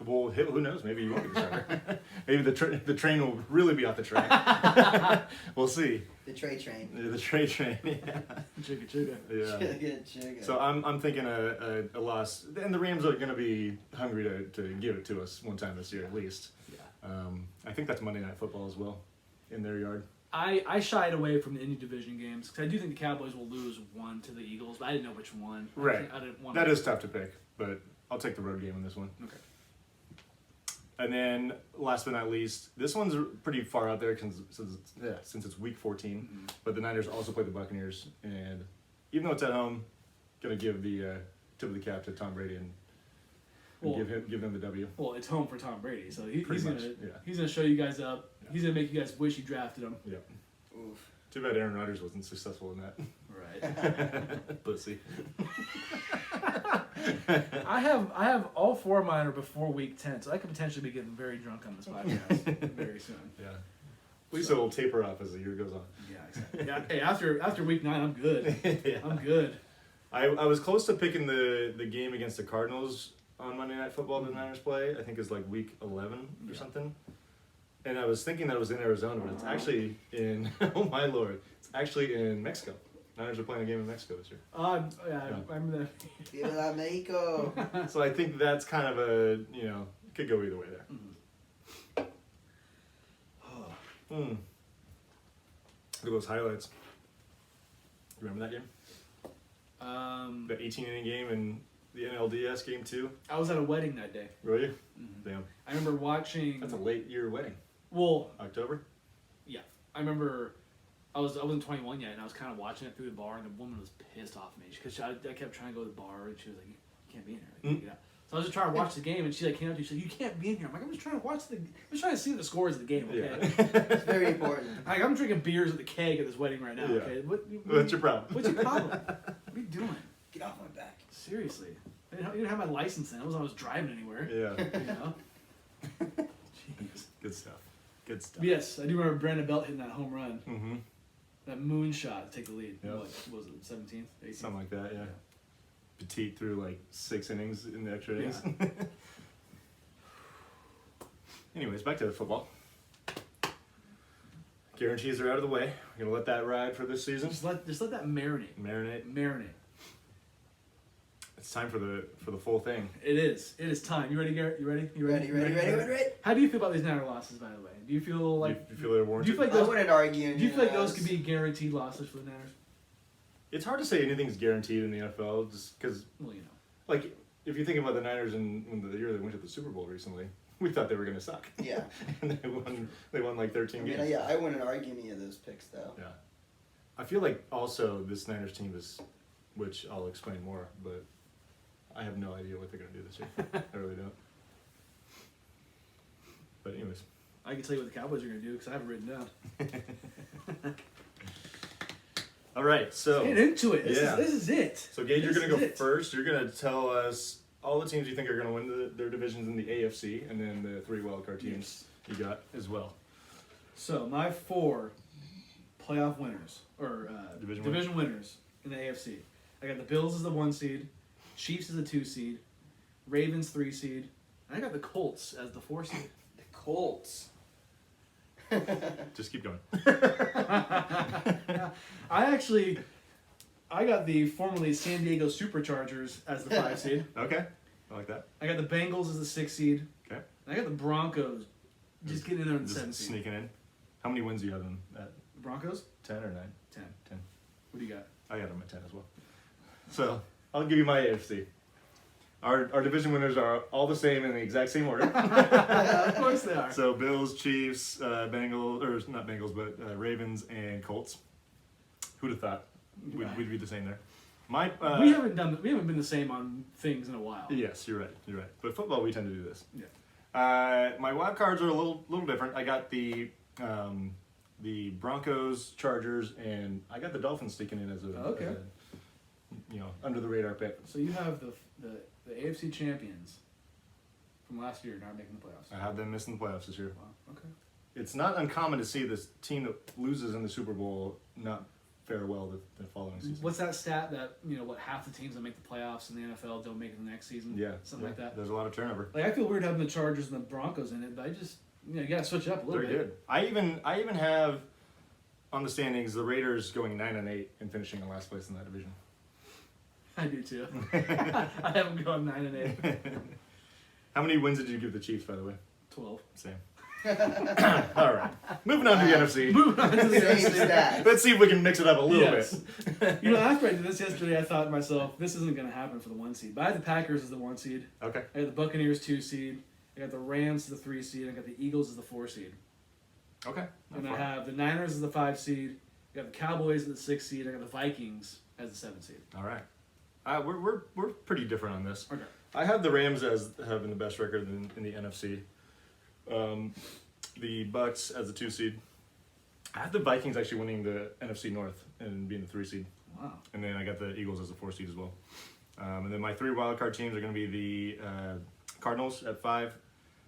Well, who knows? Maybe you won't be the starter. Maybe the train will really be off the track. We'll see. The Trey train. The Trey train. Yeah. Chugga chugga. Yeah. Chugga. So I'm thinking a loss, and the Rams are going to be hungry to give it to us one time this year at least. Yeah. I think that's Monday Night Football as well, in their yard. I shied away from the Indy division games because I do think the Cowboys will lose one to the Eagles, but I didn't know which one. Right. I didn't want That is tough to pick, but I'll take the road game in this one. Okay. And then, last but not least, this one's pretty far out there since it's Week 14. Mm-hmm. But the Niners also play the Buccaneers, and even though it's at home, gonna give the tip of the cap to Tom Brady and Well- give them the W. Well, it's home for Tom Brady, so he's Pretty gonna much, yeah. he's gonna show you guys up. Yeah. He's gonna make you guys wish you drafted him. Yeah. Oof. Too bad Aaron Rodgers wasn't successful in that. Right. Pussy. I have all four of mine are before week 10, so I could potentially be getting very drunk on this podcast very soon. Yeah. At least it'll taper off as the year goes on. Yeah, exactly. Yeah, hey, after week 9, I'm good. Yeah. I'm good. I was close to picking the game against the Cardinals on Monday Night Football the Niners play. I think it's like week 11 or Yeah. something. And I was thinking that it was in Arizona, but it's actually in, oh my lord, it's actually in Mexico. Niners are playing a game in Mexico this year. Yeah, I remember that. Viva Mexico. So I think that's kind of a, it could go either way there. Look at those highlights. You remember that game? The 18-inning game and the NLDS game too? I was at a wedding that day. Were you? Mhm. Damn. I remember watching. That's a late year wedding. Well, October? yeah. I remember I wasn't 21 yet, and I was kind of watching it through the bar, and the woman was pissed off at me because I kept trying to go to the bar, and she was like, "You can't be in here." Like, get out. So I was just trying to watch the game, and she came up to me. She said, "You can't be in here." I'm like, "I'm just trying to watch I'm just trying to see the scores of the game." Okay. It's very important. Like, I'm drinking beers at the keg at this wedding right now. Yeah. Okay. What's your problem? What's your problem? What are you doing? Get off my back. Seriously. I didn't have my license then. I wasn't driving anywhere. Yeah. You know. Jeez. Good stuff. Good stuff. But yes, I do remember Brandon Belt hitting that home run. Mm-hmm. That moonshot to take the lead. Yep. What was it, 17th? 18th? Something like that, yeah. Petite threw like 6 innings in the extra innings. Yeah. Anyways, back to the football. Guarantees are out of the way. We're gonna let that ride for this season. Just let that marinate. Marinate. Marinate. It's time for the full thing. It is. It is time. You ready, Garrett? You ready? You ready? Ready. How do you feel about these Niner losses, by the way? Do you feel like... Do you feel they're warranted? Do you feel like I those, wouldn't argue. do you feel like those could be guaranteed losses for the Niners? It's hard to say anything's guaranteed in the NFL, just because, Well, you know. like, if you think about the Niners when the year they went to the Super Bowl recently, we thought they were going to suck. Yeah. And they won like 13 games. Yeah, I wouldn't argue any of those picks, though. Yeah. I feel like also this Niners team is, which I'll explain more, but I have no idea what they're going to do this year. I really don't. But anyways. I can tell you what the Cowboys are going to do because I have it written down. All right, so Get into it. This is it. So Gage, you're This going to go is it. first. You're going to tell us all the teams you think are going to win their divisions in the AFC, and then the 3 wildcard teams you got as well. So my 4 playoff winners, or division winners in the AFC. I got the Bills as the 1 seed, Chiefs as the 2 seed, Ravens 3 seed, and I got the Colts as the 4 seed. The Colts. Just keep going. I got the formerly San Diego Superchargers as the 5 seed. Okay, I like that. I got the Bengals as the 6 seed. Okay. And I got the Broncos just getting in there in the Just 7 seed. sneaking in. How many wins do you have them at? The Broncos? 10 or 9? 10. 10. What do you got? I got them at 10 as well. So I'll give you my AFC. Our division winners are all the same in the exact same order. Of course they are. So Bills, Chiefs, Bengals, or not Bengals, but Ravens and Colts. Who'd have thought we'd be the same there? We haven't been the same on things in a while. Yes, you're right. But football, we tend to do this. Yeah. My wild cards are a little different. I got the Broncos, Chargers, and I got the Dolphins sticking in as a under the radar pick. So you have the AFC champions from last year not making the playoffs. I have them missing the playoffs this year. Wow. Okay. It's not uncommon to see this team that loses in the Super Bowl not fare well the following season. What's that stat that half the teams that make the playoffs in the NFL don't make it the next season? Yeah, Something like that. There's a lot of turnover. Like I feel weird having the Chargers and the Broncos in it, but I just you gotta switch it up a little They're bit. good. I even have on the standings the Raiders going 9-8 and finishing in last place in that division. I do too. I haven't gone 9-8. How many wins did you give the Chiefs, by the way? 12. Same. All right. Moving on to the NFC. Moving on to the Same NFC. stats. Let's see if we can mix it up a little Yes. bit. After I did this yesterday, I thought to myself, this isn't going to happen for the 1 seed. But I had the Packers as the 1 seed. Okay. I got the Buccaneers 2 seed. I got the Rams as the 3 seed. I got the Eagles as the 4 seed. Okay. And I have the Niners as the 5 seed. I got the Cowboys as the 6 seed. I got the Vikings as the 7 seed. All right. We're pretty different on this. Okay. I have the Rams as having the best record in the NFC. The Bucks as the 2 seed. I have the Vikings actually winning the NFC North and being the 3 seed. Wow. And then I got the Eagles as the 4 seed as well. And then my 3 wildcard teams are going to be the Cardinals at 5.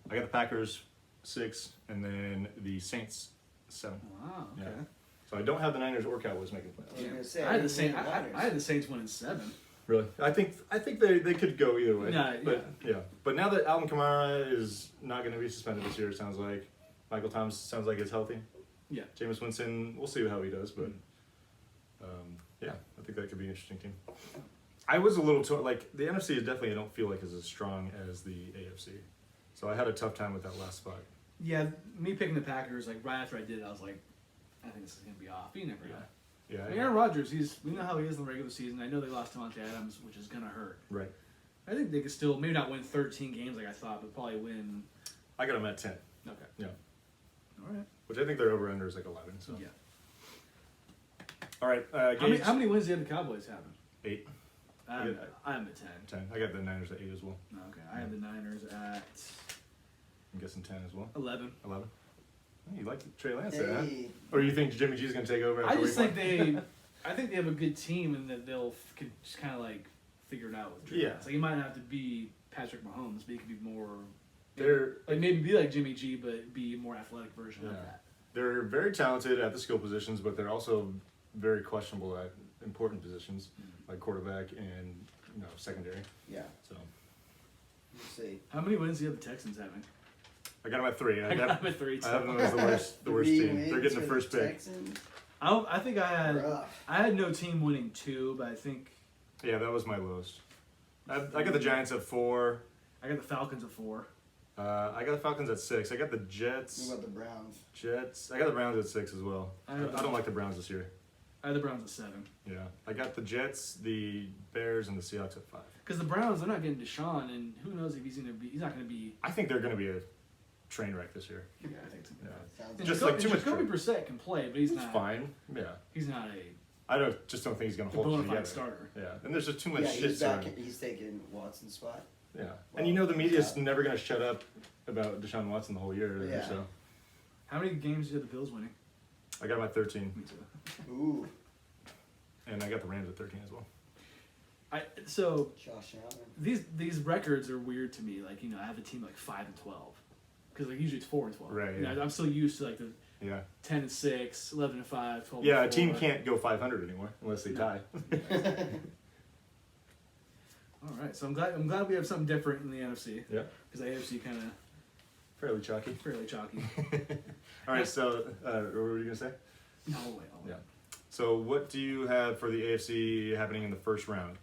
I got the Packers 6, and then the Saints 7. Wow. Okay. Yeah. So I don't have the Niners or Cowboys making I was playoffs. gonna say, I had the didn't Saints. think Niners. I had the Saints winning 7. Really? I think they could go either way. Nah, but yeah. But now that Alvin Kamara is not going to be suspended this year, it sounds like Michael Thomas sounds like he's healthy. Yeah. Jameis Winston, we'll see how he does, but yeah, I think that could be an interesting team. I was a little the NFC is definitely I don't feel like is as strong as the AFC, so I had a tough time with that last spot. Yeah, me picking the Packers, right after I did it, I was like, I think this is going to be off. You never know. Yeah. Aaron Rodgers, we know how he is in the regular season. I know they lost Devontae Adams, which is going to hurt. Right. I think they could still, maybe not win 13 games like I thought, but probably win. I got them at 10. Okay. Yeah. All right. Which I think their over under is like 11. So. Yeah. All right. How many wins did the Cowboys have? 8. I'm at 10. 10. I got the Niners at 8 as well. Okay. I have the Niners at I'm guessing 10 as well. 11. 11. Oh, you like Trey Lance there, huh? Hey. Or you think Jimmy G's going to take over? I After just week think one? I think they have a good team and that they'll could just kind of figure it out with Trey Yeah. Lance. He might not have to be Patrick Mahomes, but he could be more. They're Maybe be like Jimmy G, but be a more athletic version of Yeah. that. They're very talented at the skill positions, but they're also very questionable at important positions like quarterback and secondary. Yeah. So Let's see. How many wins do you have the Texans having? I got them at 3. I got them at 3 too. I have them as the worst 3 team. wins They're getting the for first pick. Texans? I think I Rough. had no team winning 2, but I think Yeah, that was my lowest. I got the Giants at 4. I got the Falcons at 4. I got the Falcons at 6. I got the Jets. What about the Browns? Jets. I got the Browns at 6 as well. I don't like the Browns this year. I had the Browns at 7. Yeah. I got the Jets, the Bears, and the Seahawks at 5. Because the Browns, they're not getting Deshaun, and who knows if he's not going to be. I think they're going to be a train wreck this year. Yeah, I think so. Yeah. Sounds And Just Jacoby, like too much Jacoby trouble. Brissett can play, but he's It's not. fine. Yeah. He's not I just don't think he's going to a hold it bona together. fide starter. Yeah. And there's just too much yeah, shit he's back. surrounding. He's taking Watson's spot. Yeah. Well, And you know the media's never going to shut up about Deshaun Watson the whole year. Yeah. So How many games did the Bills winning? I got him at 13. Me too. Ooh, And I got the Rams at 13 as well. So Josh Allen. these records are weird to me. Like, I have a team like 5 and 12, because like usually it's 4 and 12. Right, yeah. I'm still used to like the Yeah. 10 and 6, 11 and 5, 12. Yeah, and a team 4. can't go 500 anymore unless they No. tie. All right, so I'm glad we have something different in the NFC. Yeah. Because the AFC kind of Fairly chalky. fairly chalky. All right, so what were you going to say? No, I'll wait. Yeah. So what do you have for the AFC happening in the first round?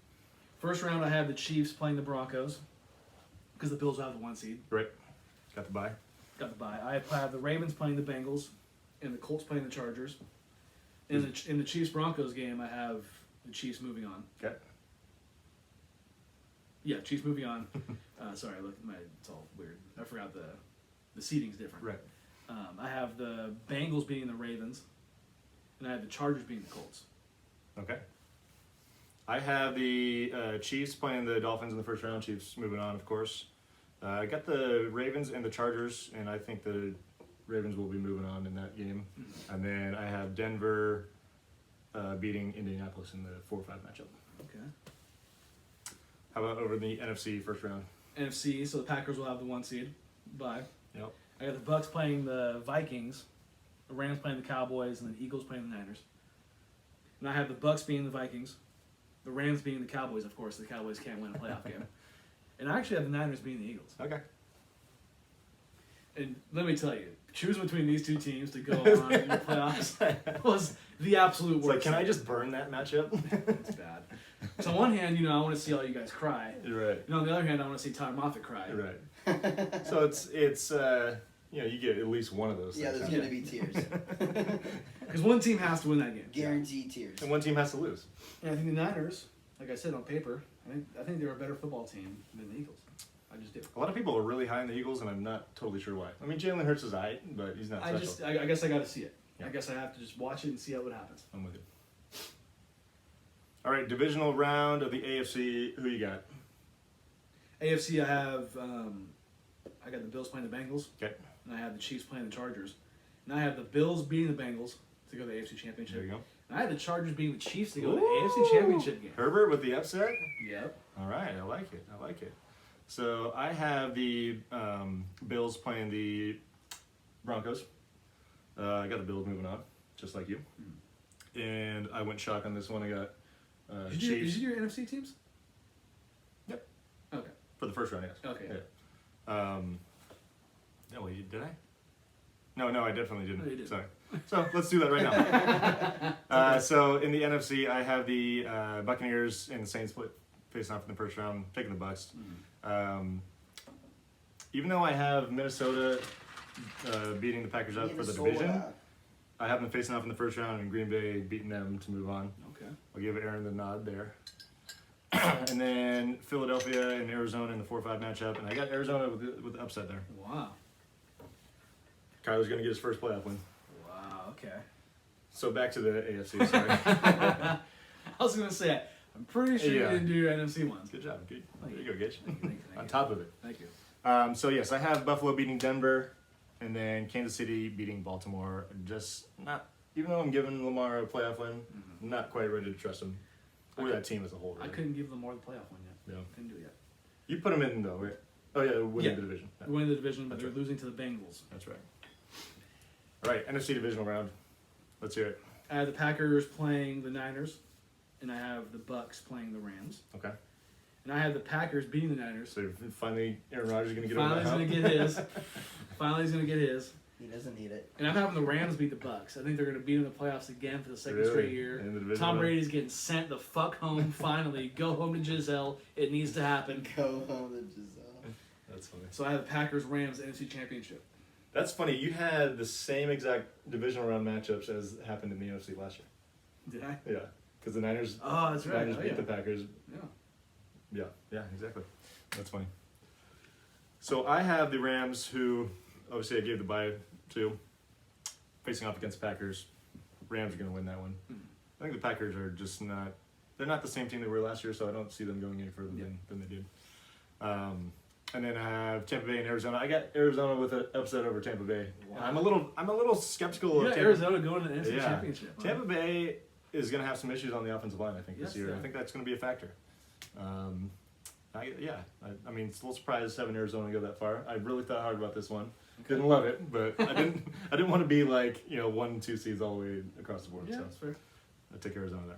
First round, I have the Chiefs playing the Broncos, because the Bills will have the 1 seed. Right. Got the bye. Got the bye. I have the Ravens playing the Bengals, and the Colts playing the Chargers. In the Chiefs Broncos game, I have the Chiefs moving on. Okay. Yeah, Chiefs moving on. Sorry, look, it's all weird. I forgot the seating's different. Right. I have the Bengals beating the Ravens, and I have the Chargers beating the Colts. Okay. I have the Chiefs playing the Dolphins in the first round. Chiefs moving on, of course. I got the Ravens and the Chargers, and I think the Ravens will be moving on in that game. Mm-hmm. And then I have Denver beating Indianapolis in the 4-5 matchup. Okay. How about over the NFC first round? NFC, so the Packers will have the 1 seed. Bye. Yep. I got the Bucks playing the Vikings, the Rams playing the Cowboys, and the Eagles playing the Niners. And I have the Bucks being the Vikings, the Rams being the Cowboys, of course. The Cowboys can't win a playoff game. And I actually have the Niners being the Eagles. Okay. And let me tell you, choosing between these two teams to go on in the playoffs was the absolute It's worst. like, can I just burn that matchup? It's bad. So on one hand, I want to see all you guys cry. Right. And on the other hand, I want to see Todd Moffitt cry. Right. So it's you get at least one of those. Yeah, things there's going happening. to be tears. Because one team has to win that game. Guaranteed tears. And one team has to lose. And I think the Niners, like I said on paper, I think they're a better football team than the Eagles. I just do. A lot of people are really high on the Eagles, and I'm not totally sure why. I mean, Jalen Hurts is aight, but he's not special. I guess I got to see it. Yeah. I guess I have to just watch it and see how it happens. I'm with you. All right, divisional round of the AFC. Who you got? AFC, I got the Bills playing the Bengals. Okay. And I have the Chiefs playing the Chargers. And I have the Bills beating the Bengals to go to the AFC Championship. There you go. And I have the Chargers beating the Chiefs to go to the AFC Championship game. Herbert with the upset. Yep. All right, I like it. I like it. So I have the Bills playing the Broncos. I got the Bills moving on, just like you. And I went shock on this one. I got Did Chiefs you do your NFC teams? Yep. Okay. for the first round. Yes. Okay. Yeah. No, wait, did I? No, I definitely didn't. No, you didn't. Sorry. So let's do that right now. So in the NFC, I have the Buccaneers and the Saints facing off in the first round, taking the Bucs. Even though I have Minnesota beating the Packers out for the division, I have them facing off in the first round, and Green Bay beating them to move on. Okay. I'll give Aaron the nod there. And then Philadelphia and Arizona in the 4-5 matchup, and I got Arizona with the upset there. Wow. Kyler's going to get his first playoff win. Wow. Okay. So back to the AFC. Sorry. I was gonna say, I'm pretty sure Yeah. you didn't do your NFC ones. Good job. Good. Thank There you go, Gage. Thank you. On top of it. Thank you. So yes, I have Buffalo beating Denver, and then Kansas City beating Baltimore. Just not, even though I'm giving Lamar a playoff win, not quite ready to trust him or that team as a whole. I Really. couldn't give them more the playoff one yet. Yeah. Couldn't do it yet. You put them in though, right? Oh yeah, winning the division. Yeah, We're winning the division, but That's they're right. losing to the Bengals. that's right. All right, NFC divisional round. Let's hear it. I have the Packers playing the Niners, and I have the Bucks playing the Rams. Okay. And I have the Packers beating the Niners. So finally, Aaron Rodgers is going to get Finally, over he's that gonna hump. get his. Finally, he's gonna get his. He doesn't need it. And I'm having the Rams beat the Bucks. I think they're going to beat in the playoffs again for the second straight year. In the division Tom round? Brady's getting sent the fuck home finally. Go home to Giselle. It needs to happen. Go home to Giselle. That's funny. So I have the Packers-Rams NFC Championship. That's funny. You had the same exact divisional round matchups as happened in the NFC last year. Did I? Yeah, because the Niners. Oh, that's right. Niners Oh, beat yeah. the Packers. Yeah. Yeah, exactly. That's funny. So I have the Rams, who obviously I gave the bye to, facing off against the Packers. Rams are going to win that one. I think the Packers are just not. They're not the same team they were last year, so I don't see them going any further than they did. And then I have Tampa Bay and Arizona. I got Arizona with an upset over Tampa Bay. Wow. I'm a little skeptical You of got Tampa. Arizona going to the NFC Championship. Huh? Tampa Bay is going to have some issues on the offensive line, I think, Yes, this year. they are. I think that's going to be a factor. I mean, it's a little surprised having Arizona go that far. I really thought hard about this one. Didn't love it, but I didn't want to be like 1 and 2 seeds all the way across the board. Yeah, So that's fair. I take Arizona there.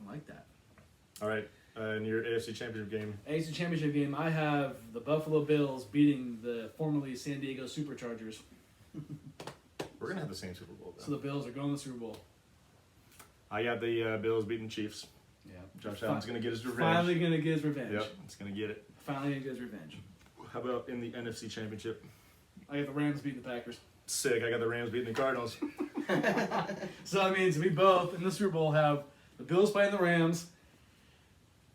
I like that. All right, in your AFC Championship game, AFC Championship game, I have the Buffalo Bills beating the formerly San Diego Superchargers. we're gonna have the same Super Bowl though. So the Bills are going to the Super Bowl. I got the Bills beating the Chiefs. Yeah. Josh Allen's gonna get his revenge. Finally going to get his revenge. Yep, it's gonna get it. Finally going to get his revenge. How about in the NFC Championship? I got the Rams beating the Packers. Sick. I got the Rams beating the Cardinals. So that means we both in the Super Bowl have the Bills playing the Rams.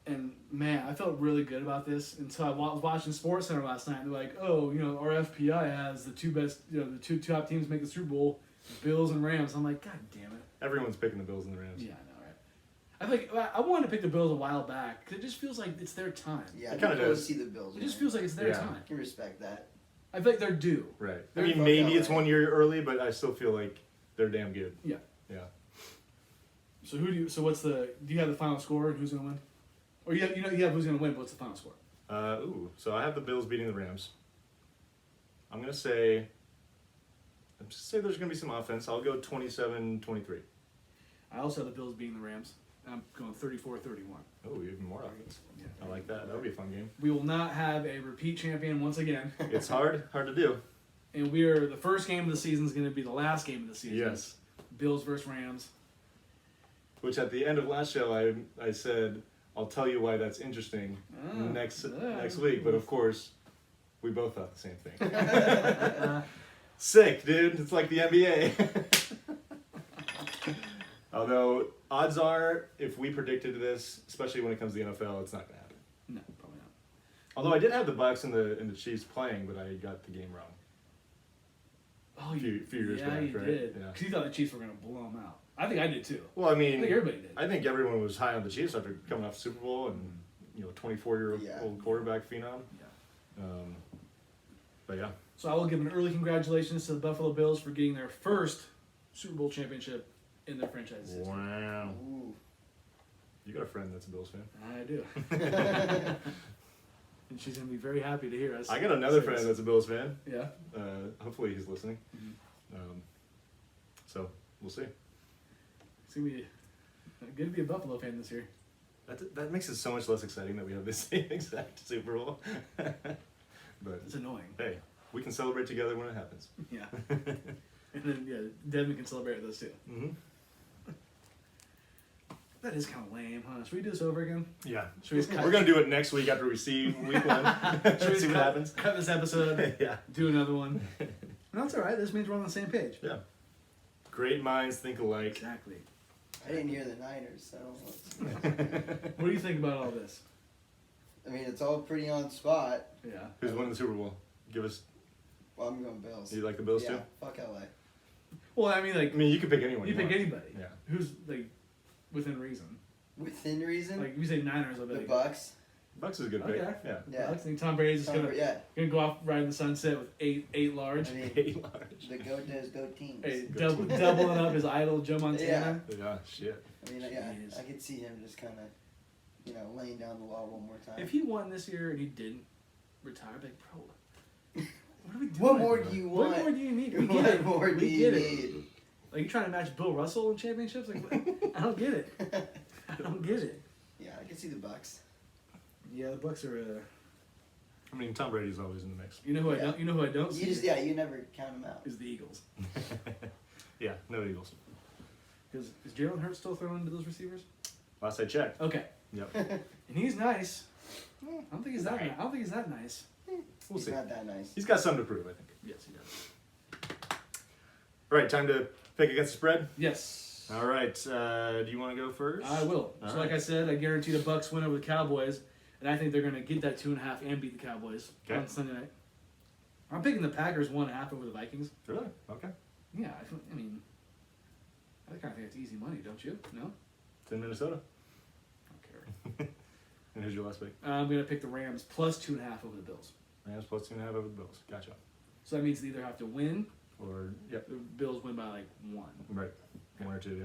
And man, I felt really good about this until I was watching SportsCenter last night. They're like, "Oh, our FPI has the two best, the two top teams make the Super Bowl, Bills and Rams." I'm like, God damn it! Everyone's picking the Bills and the Rams. Yeah, I know, right? I wanted to pick the Bills a while back because it just feels like it's their time. Yeah, It kinda people does. see the Bills. It just win. feels like it's their Yeah. time. I can respect that. I feel like they're due. Right. I They're mean, fucked maybe up, it's right? 1 year early, but I still feel like they're damn good. Yeah. Yeah. So what's do you have the final score and who's gonna win? Or you have who's gonna win, but what's the final score? So I have the Bills beating the Rams. I'm just say there's gonna be some offense. I'll go 27-23. I also have the Bills beating the Rams. I'm going 34-31. Oh, even more offense. Yeah. I like that. That'll be a fun game. We will not have a repeat champion once again. It's hard to do. And we are the first game of the season is going to be the last game of the season. Yes. Bills versus Rams. Which at the end of last show, I said I'll tell you why that's interesting next week. But of course, we both thought the same thing. Sick, dude. It's like the NBA. Although odds are, if we predicted this, especially when it comes to the NFL, it's not going to happen. No, probably not. Although I did have the Bucks and the Chiefs playing, but I got the game wrong. Oh, A few years back, you right? did. Yeah. Because you thought the Chiefs were going to blow them out. I think I did too. Well, I I mean, think everybody did. I think everyone was high on the Chiefs after coming off the Super Bowl and 24-year-old Yeah. old quarterback phenom. Yeah. But yeah, So I will give an early congratulations to the Buffalo Bills for getting their first Super Bowl championship in their franchise history. wow. Ooh. You got a friend that's a Bills fan. I do. And she's going to be very happy to hear us. I got another say friend this. that's a Bills fan. Yeah. Hopefully he's listening. Mhm. So we'll see. It's going to be good to be a Buffalo fan this year. That makes it so much less exciting that we have the same exact Super Bowl. But It's annoying. hey, we can celebrate together when it happens. Yeah. And then, Devin can celebrate with us too. Mm-hmm. That is kind of lame, huh? Should we do this over again? Yeah. Should we just cut, We're going to do it next week after we see week one. should we See just what cut, happens. cut this episode, Yeah. do another one? No, that's all right. This means we're on the same page. Yeah. Great minds think alike. Exactly. I didn't hear the Niners, so I don't know what's What do you think about all this? I mean, it's all pretty on spot. Yeah. Who's winning the Super Bowl? Give us. Well, I'm going Bills. You like the Bills yeah, too? fuck LA. Well, I mean, like, I mean, you can pick anyone. you pick want. anybody. Yeah. Who's, like, within reason. Within reason, Like, if you say Niners, I'll be the like, Bucks. Bucks is a good pick. Okay. Yeah. Yeah. I think Tom Brady's just Yeah. gonna go off right in the sunset with eight large. I mean, Eight large. the goat does goat teams. Hey, Good team. doubling up his idol Joe Montana. Yeah. Shit. I mean, yeah, Jeez. I could see him just kind of, laying down the law one more time. If he won this year and he didn't retire, I'd be like, bro, what are we doing? What more do you want? What more do you need? We get What it. more do We you get need? it. Like, you trying to match Bill Russell in championships? Like, I don't get it. I don't get it. Yeah, I can see the Bucks. Yeah, the Bucks are I mean, Tom Brady's always in the mix. You know who I don't. You know who I don't You see. just you never count them out. Is the Eagles. Yeah, no Eagles. Because is Jalen Hurts still throwing to those receivers? Last I checked. Okay. Yep. And he's nice. I don't think he's that. I don't think he's that nice. We'll He's see. not that nice. He's got something to prove, I think. Yes, he does. All right, time to pick against the spread. Yes. All right. Do you want to go first? I will. All So, right. like I said, I guarantee the Bucks win over the Cowboys, and I think they're going to get that 2.5 and beat the Cowboys Okay. on Sunday night. I'm picking the Packers 1.5 over the Vikings. Really? Okay. Yeah, I mean, I kind of think it's easy money, don't you? No, It's in Minnesota. I don't care. And who's your last pick? I'm going to pick the Rams plus 2.5 over the Bills. Rams plus 2.5 over the Bills. Gotcha. So that means they either have to win, Or yep. the Bills win by like 1. Right. 1 or 2. Yeah.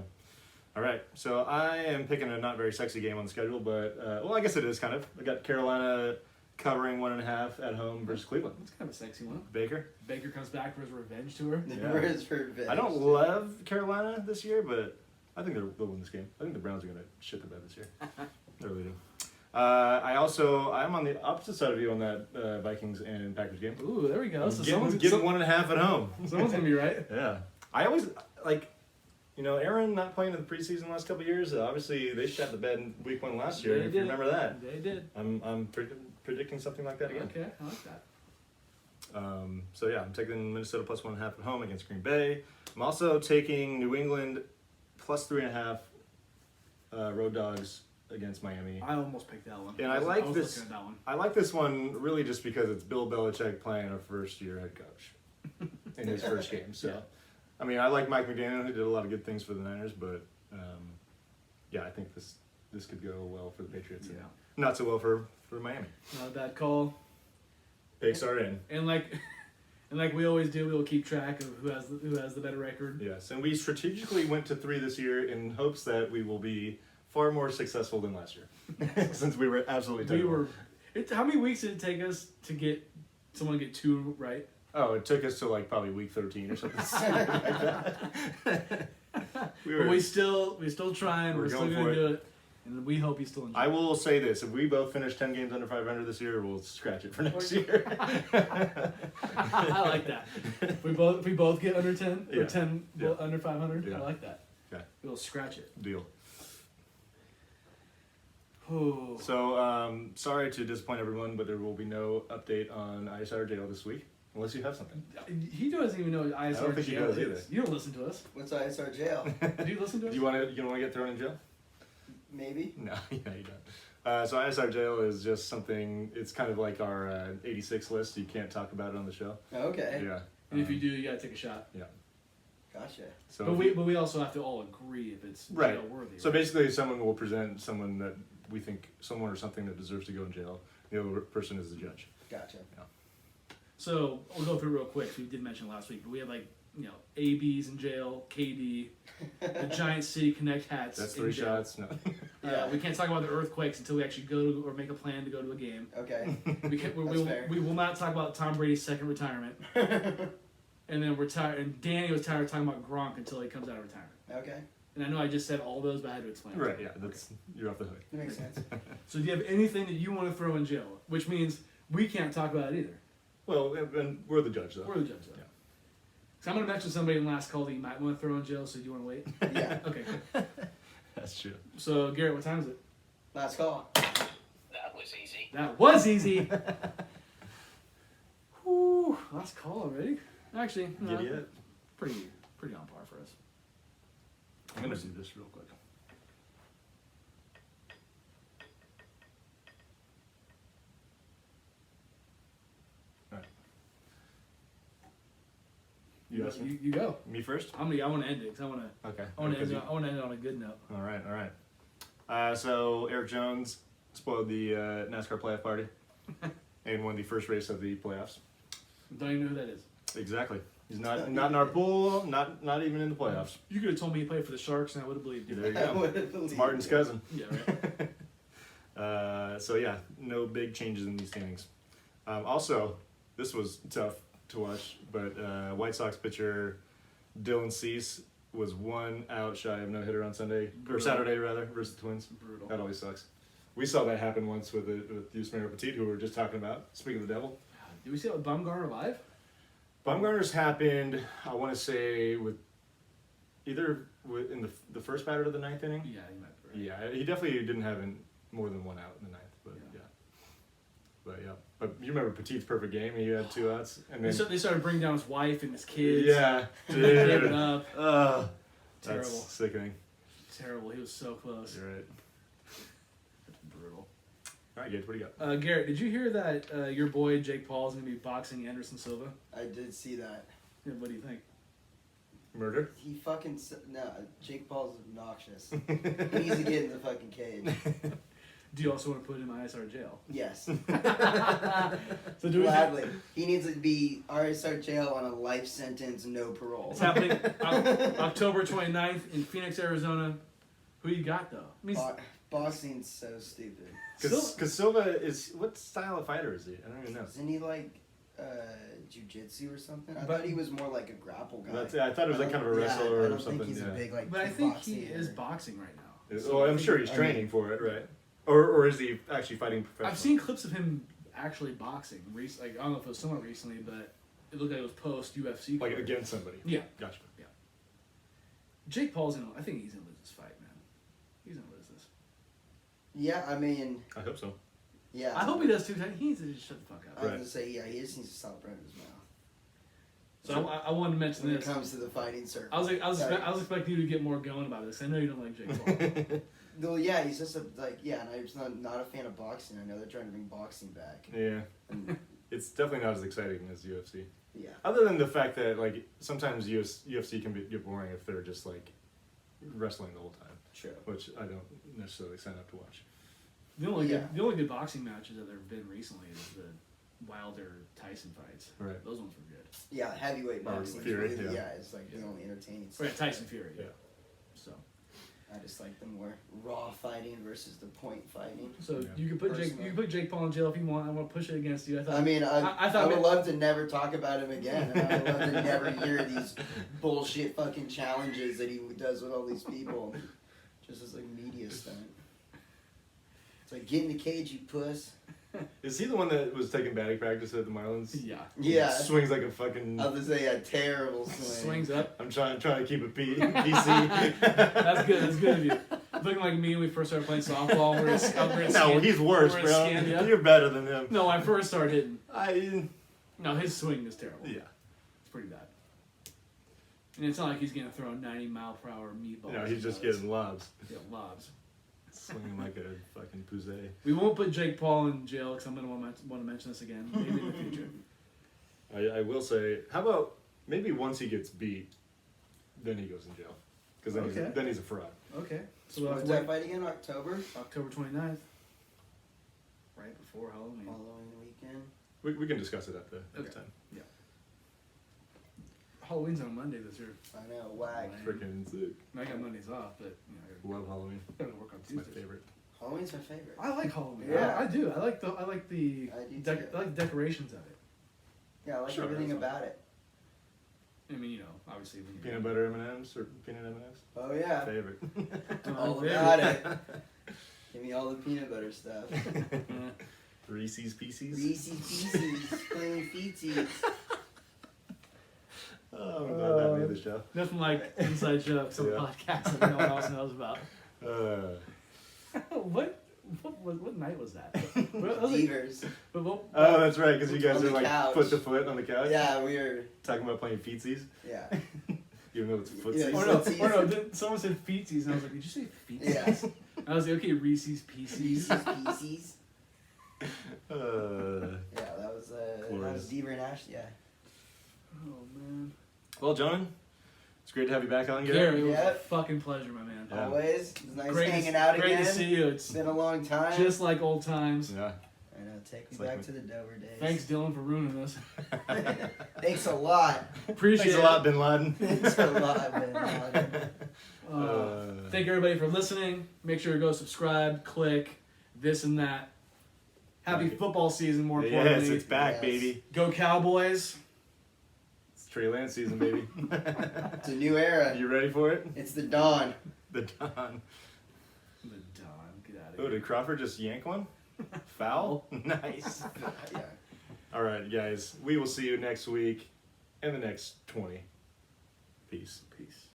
All right. So I am picking a not very sexy game on the schedule, but well, I guess it is kind of. I got Carolina covering 1.5 at home versus Cleveland. That's kind of a sexy one. Baker. Baker comes back for his revenge tour. Yeah. Where's revenge? I don't love Carolina this year, but I think they'll win this game. I think the Browns are going to shit the bed this year. They really do. I'm on the opposite side of you on that Vikings and Packers game. Ooh, there we go. So Getting someone's 1.5 at home. going to be right. Yeah. I always, Aaron not playing in the preseason the last couple of years, obviously they shot the bed in week 1 last year, They if you did. remember that. They did. I'm predicting something like that again. Okay, I like that. So yeah, I'm taking Minnesota plus 1.5 at home against Green Bay. I'm also taking New England plus 3.5 road dogs against Miami. I almost picked that one. And I was like looking this. at that one. I like this one really just because it's Bill Belichick playing a first-year head coach in his first game. So, Yeah. I mean, I like Mike McDaniel, who did a lot of good things for the Niners, but yeah, I think this could go well for the Patriots. Yeah. And not so well for Miami. Not a bad call. Picks are in. And like we always do, we'll keep track of who has the better record. Yes, and we strategically went to 3 this year in hopes that we will be far more successful than last year, since we were absolutely terrible. How many weeks did it take us to get someone to get 2 right? Oh, it took us to like probably week 13 or something like that. But we still trying. We're still going gonna for do it, and we hope you still enjoy. I will say this: if we both finish 10 games under 500 this year, we'll scratch it for next year. I like that. If we both get under 10 or Yeah. 10 Yeah. under 500. Yeah. I like that. Okay. We'll scratch it. Deal. Ooh. So, sorry to disappoint everyone, but there will be no update on ISR jail this week, unless you have something. He doesn't even know what ISR don't think he jail does is. either. You don't listen to us. What's ISR jail? Do you listen to us? Do you want to get thrown in jail? Maybe. No, yeah, you don't. So ISR jail is just something. It's kind of like our 86 list. You can't talk about it on the show. Okay. Yeah. And if you do, you gotta take a shot. Yeah. Gotcha. So But we also have to all agree if it's Right. jail worthy. So basically, someone will present someone that we think, someone or something that deserves to go in jail. The other person is the judge. Gotcha. So I'll go through it real quick. We did mention last week, but we have ABs in jail, KD, the Giant City Connect hats. That's in 3 jail. shots. No. Yeah. We can't talk about the earthquakes until we actually go to or make a plan to go to a game. Okay. We can't. That's fair. We will not talk about Tom Brady's second retirement. And then we're tired. And Danny was tired of talking about Gronk until he comes out of retirement. Okay. And I know I just said all those, but I had to explain. Right. Yeah. That's you're off the hook. That makes sense. So do you have anything that you want to throw in jail? Which means we can't talk about it either. Well, and we're the judge though. We're the judge, though. Yeah. So I'm going to mention somebody in the last call that you might want to throw in jail, so do you want to wait? Yeah. Okay, cool. That's true. So, Garrett, what time is it? Last call. That was easy. That was easy. Whew, last call already. Actually, no, Giddy up. pretty on par for us. I'm gonna do this real quick. All right. You ask me? You go. Me first? I want to end it because I want to. Okay. I want to end it on a good note. All right. So Eric Jones spoiled the NASCAR playoff party and won the first race of the playoffs. Don't even know who that is. Exactly. He's not in our pool. Not even in the playoffs. You could have told me he played for the Sharks, and I would have believed you. There you I go. wouldn't believe It's Martin's it. cousin. Yeah, right. So yeah, no big changes in these standings. Also, this was tough to watch, but White Sox pitcher Dylan Cease was 1 out shy of no hitter on Sunday or Brutal. Saturday rather versus the Twins. Brutal. That always sucks. We saw that happen once with Yusmeiro Petit, who we were just talking about. Speaking of the devil. Did we see that with Bumgarner live? Bumgarner's happened, I want to say, with either in the first batter of the ninth inning. Yeah, he might be right. Yeah, he definitely didn't have more than one out in the ninth, but Yeah. But you remember Petit's perfect game? He had 2 outs, and then They started bringing down his wife and his kids. yeah, Gave it dude, up. that's Terrible. sickening. Terrible. He was so close. You're right. That's brutal. All right, Gage, what do you got? Garrett, did you hear that your boy Jake Paul is going to be boxing Anderson Silva? I did see that. Yeah, what do you think? Murder? He fucking no. Jake Paul's obnoxious. He needs to get in the fucking cage. Do you also want to put him in ISR jail? Yes, So do we? gladly. He needs to be RSR jail on a life sentence, no parole. It's happening October 29th in Phoenix, Arizona. Who you got though? I mean, Boxing's so stupid. Because Silva is, what style of fighter is he? I don't even know. Isn't he like jiu-jitsu or something? I But- thought he was more like a grapple guy. I thought it was like kind of a wrestler I or don't something. think he's Yeah. a big like. but I think he kickboxing is or- boxing right now. Well, I'm sure he's training for it, right? Or is he actually fighting professionally? I've seen clips of him actually boxing. Like I don't know if it was somewhat recently, but it looked like it was post UFC. Like against somebody. Yeah. Gotcha. Jake Paul's gonna. I think he's gonna lose this fight, man. He's gonna lose this. Yeah, I mean, I hope so. yeah. I hope he does too. He needs to just shut the fuck I up. was Right. gonna say, yeah, he just needs to stop running his mouth. So I wanted to mention When it this. comes to the fighting circle. I was Sorry. expecting you to get more going about this. I know you don't like Jake Paul. Well, yeah, he's just and I'm just not a fan of boxing. I know they're trying to bring boxing back. Yeah. And, It's definitely not as exciting as UFC. yeah. Other than the fact that like sometimes UFC can get boring if they're just like wrestling the whole time, True. which I don't necessarily sign up to watch. The only Yeah. the only good boxing matches that there have been recently is the Wilder Tyson fights. Right. Those ones were good. Yeah, heavyweight boxing. is Fury, really, yeah. it's like the Yeah. only entertaining Oh, yeah, stuff. Tyson Fury. Yeah. So I just like the more raw fighting versus the point fighting. Yeah. you can put Jake Paul in jail if you want. I want to push it against you. I thought. I mean, I I thought would we- love to never talk about him again. And I would love to never hear these bullshit fucking challenges that he does with all these people. Just as like media stunt. It's like, get in the cage, you puss. Is he the one that was taking batting practice at the Marlins? Yeah. Yeah. Swings like a fucking. I was gonna say a terrible swing. Swings up. I'm trying to keep it PC. That's good. That's good of you. Looking like me when we first started playing softball. No, he's worse, we're bro. scan, yeah. You're better than him. No, when I first started hitting. Yeah. No, his swing is terrible. Yeah. It's pretty bad. And it's not like he's gonna throw 90-mile-per-hour meatballs. No, he's just He does. getting lobs. Yeah, lobs. Swinging like a fucking poussey. We won't put Jake Paul in jail because I'm gonna want to mention this again. Maybe in the future. I will say, how about maybe once he gets beat, then he goes in jail. Because Okay. then he's a fraud. Okay. So we'll have When's to that wait fight again? October? October 29th. Right before Halloween. Following weekend. We can discuss it at the Okay. time. Halloween's on Monday this year. I know, whack. Freaking sick. I got Mondays off, but you know, Love Halloween. I gotta work on It's my Tuesdays. favorite. Halloween's my favorite. I like Halloween. Yeah. I do. I like the I do too. I like the decorations of it. Yeah, I like Sure, everything that's fine. about it. I mean, you know, obviously when you're Peanut butter M&Ms or peanut M&Ms? Oh yeah, Favorite. all favorite. about it. Give me all the peanut butter stuff. Reese's Pieces. Reese's Pieces, plain feeties. Oh, I'm glad that made the show. Nothing like inside jokes on Yeah. podcasts that no one else knows about. What night was that? What- was it- Beavers. what- Oh, that's right, because you guys On are the like couch. foot to foot on the couch. Yeah, weird. Talking about playing feetsies. Yeah. Even though it's footsies. Yeah, Oh no! Footsies. Oh no! Someone said feetsies, and I was like, "Did you say feetsies?" Yeah. I was like, "Okay, Reese's Pieces." Reese's Pieces. Uh, Yeah, that was Glorious. Beaver and Ash. Yeah. Oh man. well, John, it's great to have you back on, Gary, Gary. it was a Yep. fucking pleasure, my man. Yeah. Always. It's nice Great, hanging out great again. to see you. It's It's been a long time. just like old times. Yeah. I know. Take me It's like back me. to the Dover days. Thanks, Dylan, for ruining this. Thanks a lot. Appreciate Thanks a it. lot, Bin Laden. Thanks a lot, man. Thank everybody for listening. Make sure to go subscribe, click, this and that. Happy Right. football season, more importantly. Yes, it's back, Yes. baby. Go Cowboys. It's Trey Lance season, baby. It's a new era. You ready for it? It's the dawn. The dawn. The Don. Get out. out of Oh, here. did Crawford just yank one? Foul? Nice. Yeah. All right, guys. We will see you next week and the next 20. Peace. Peace.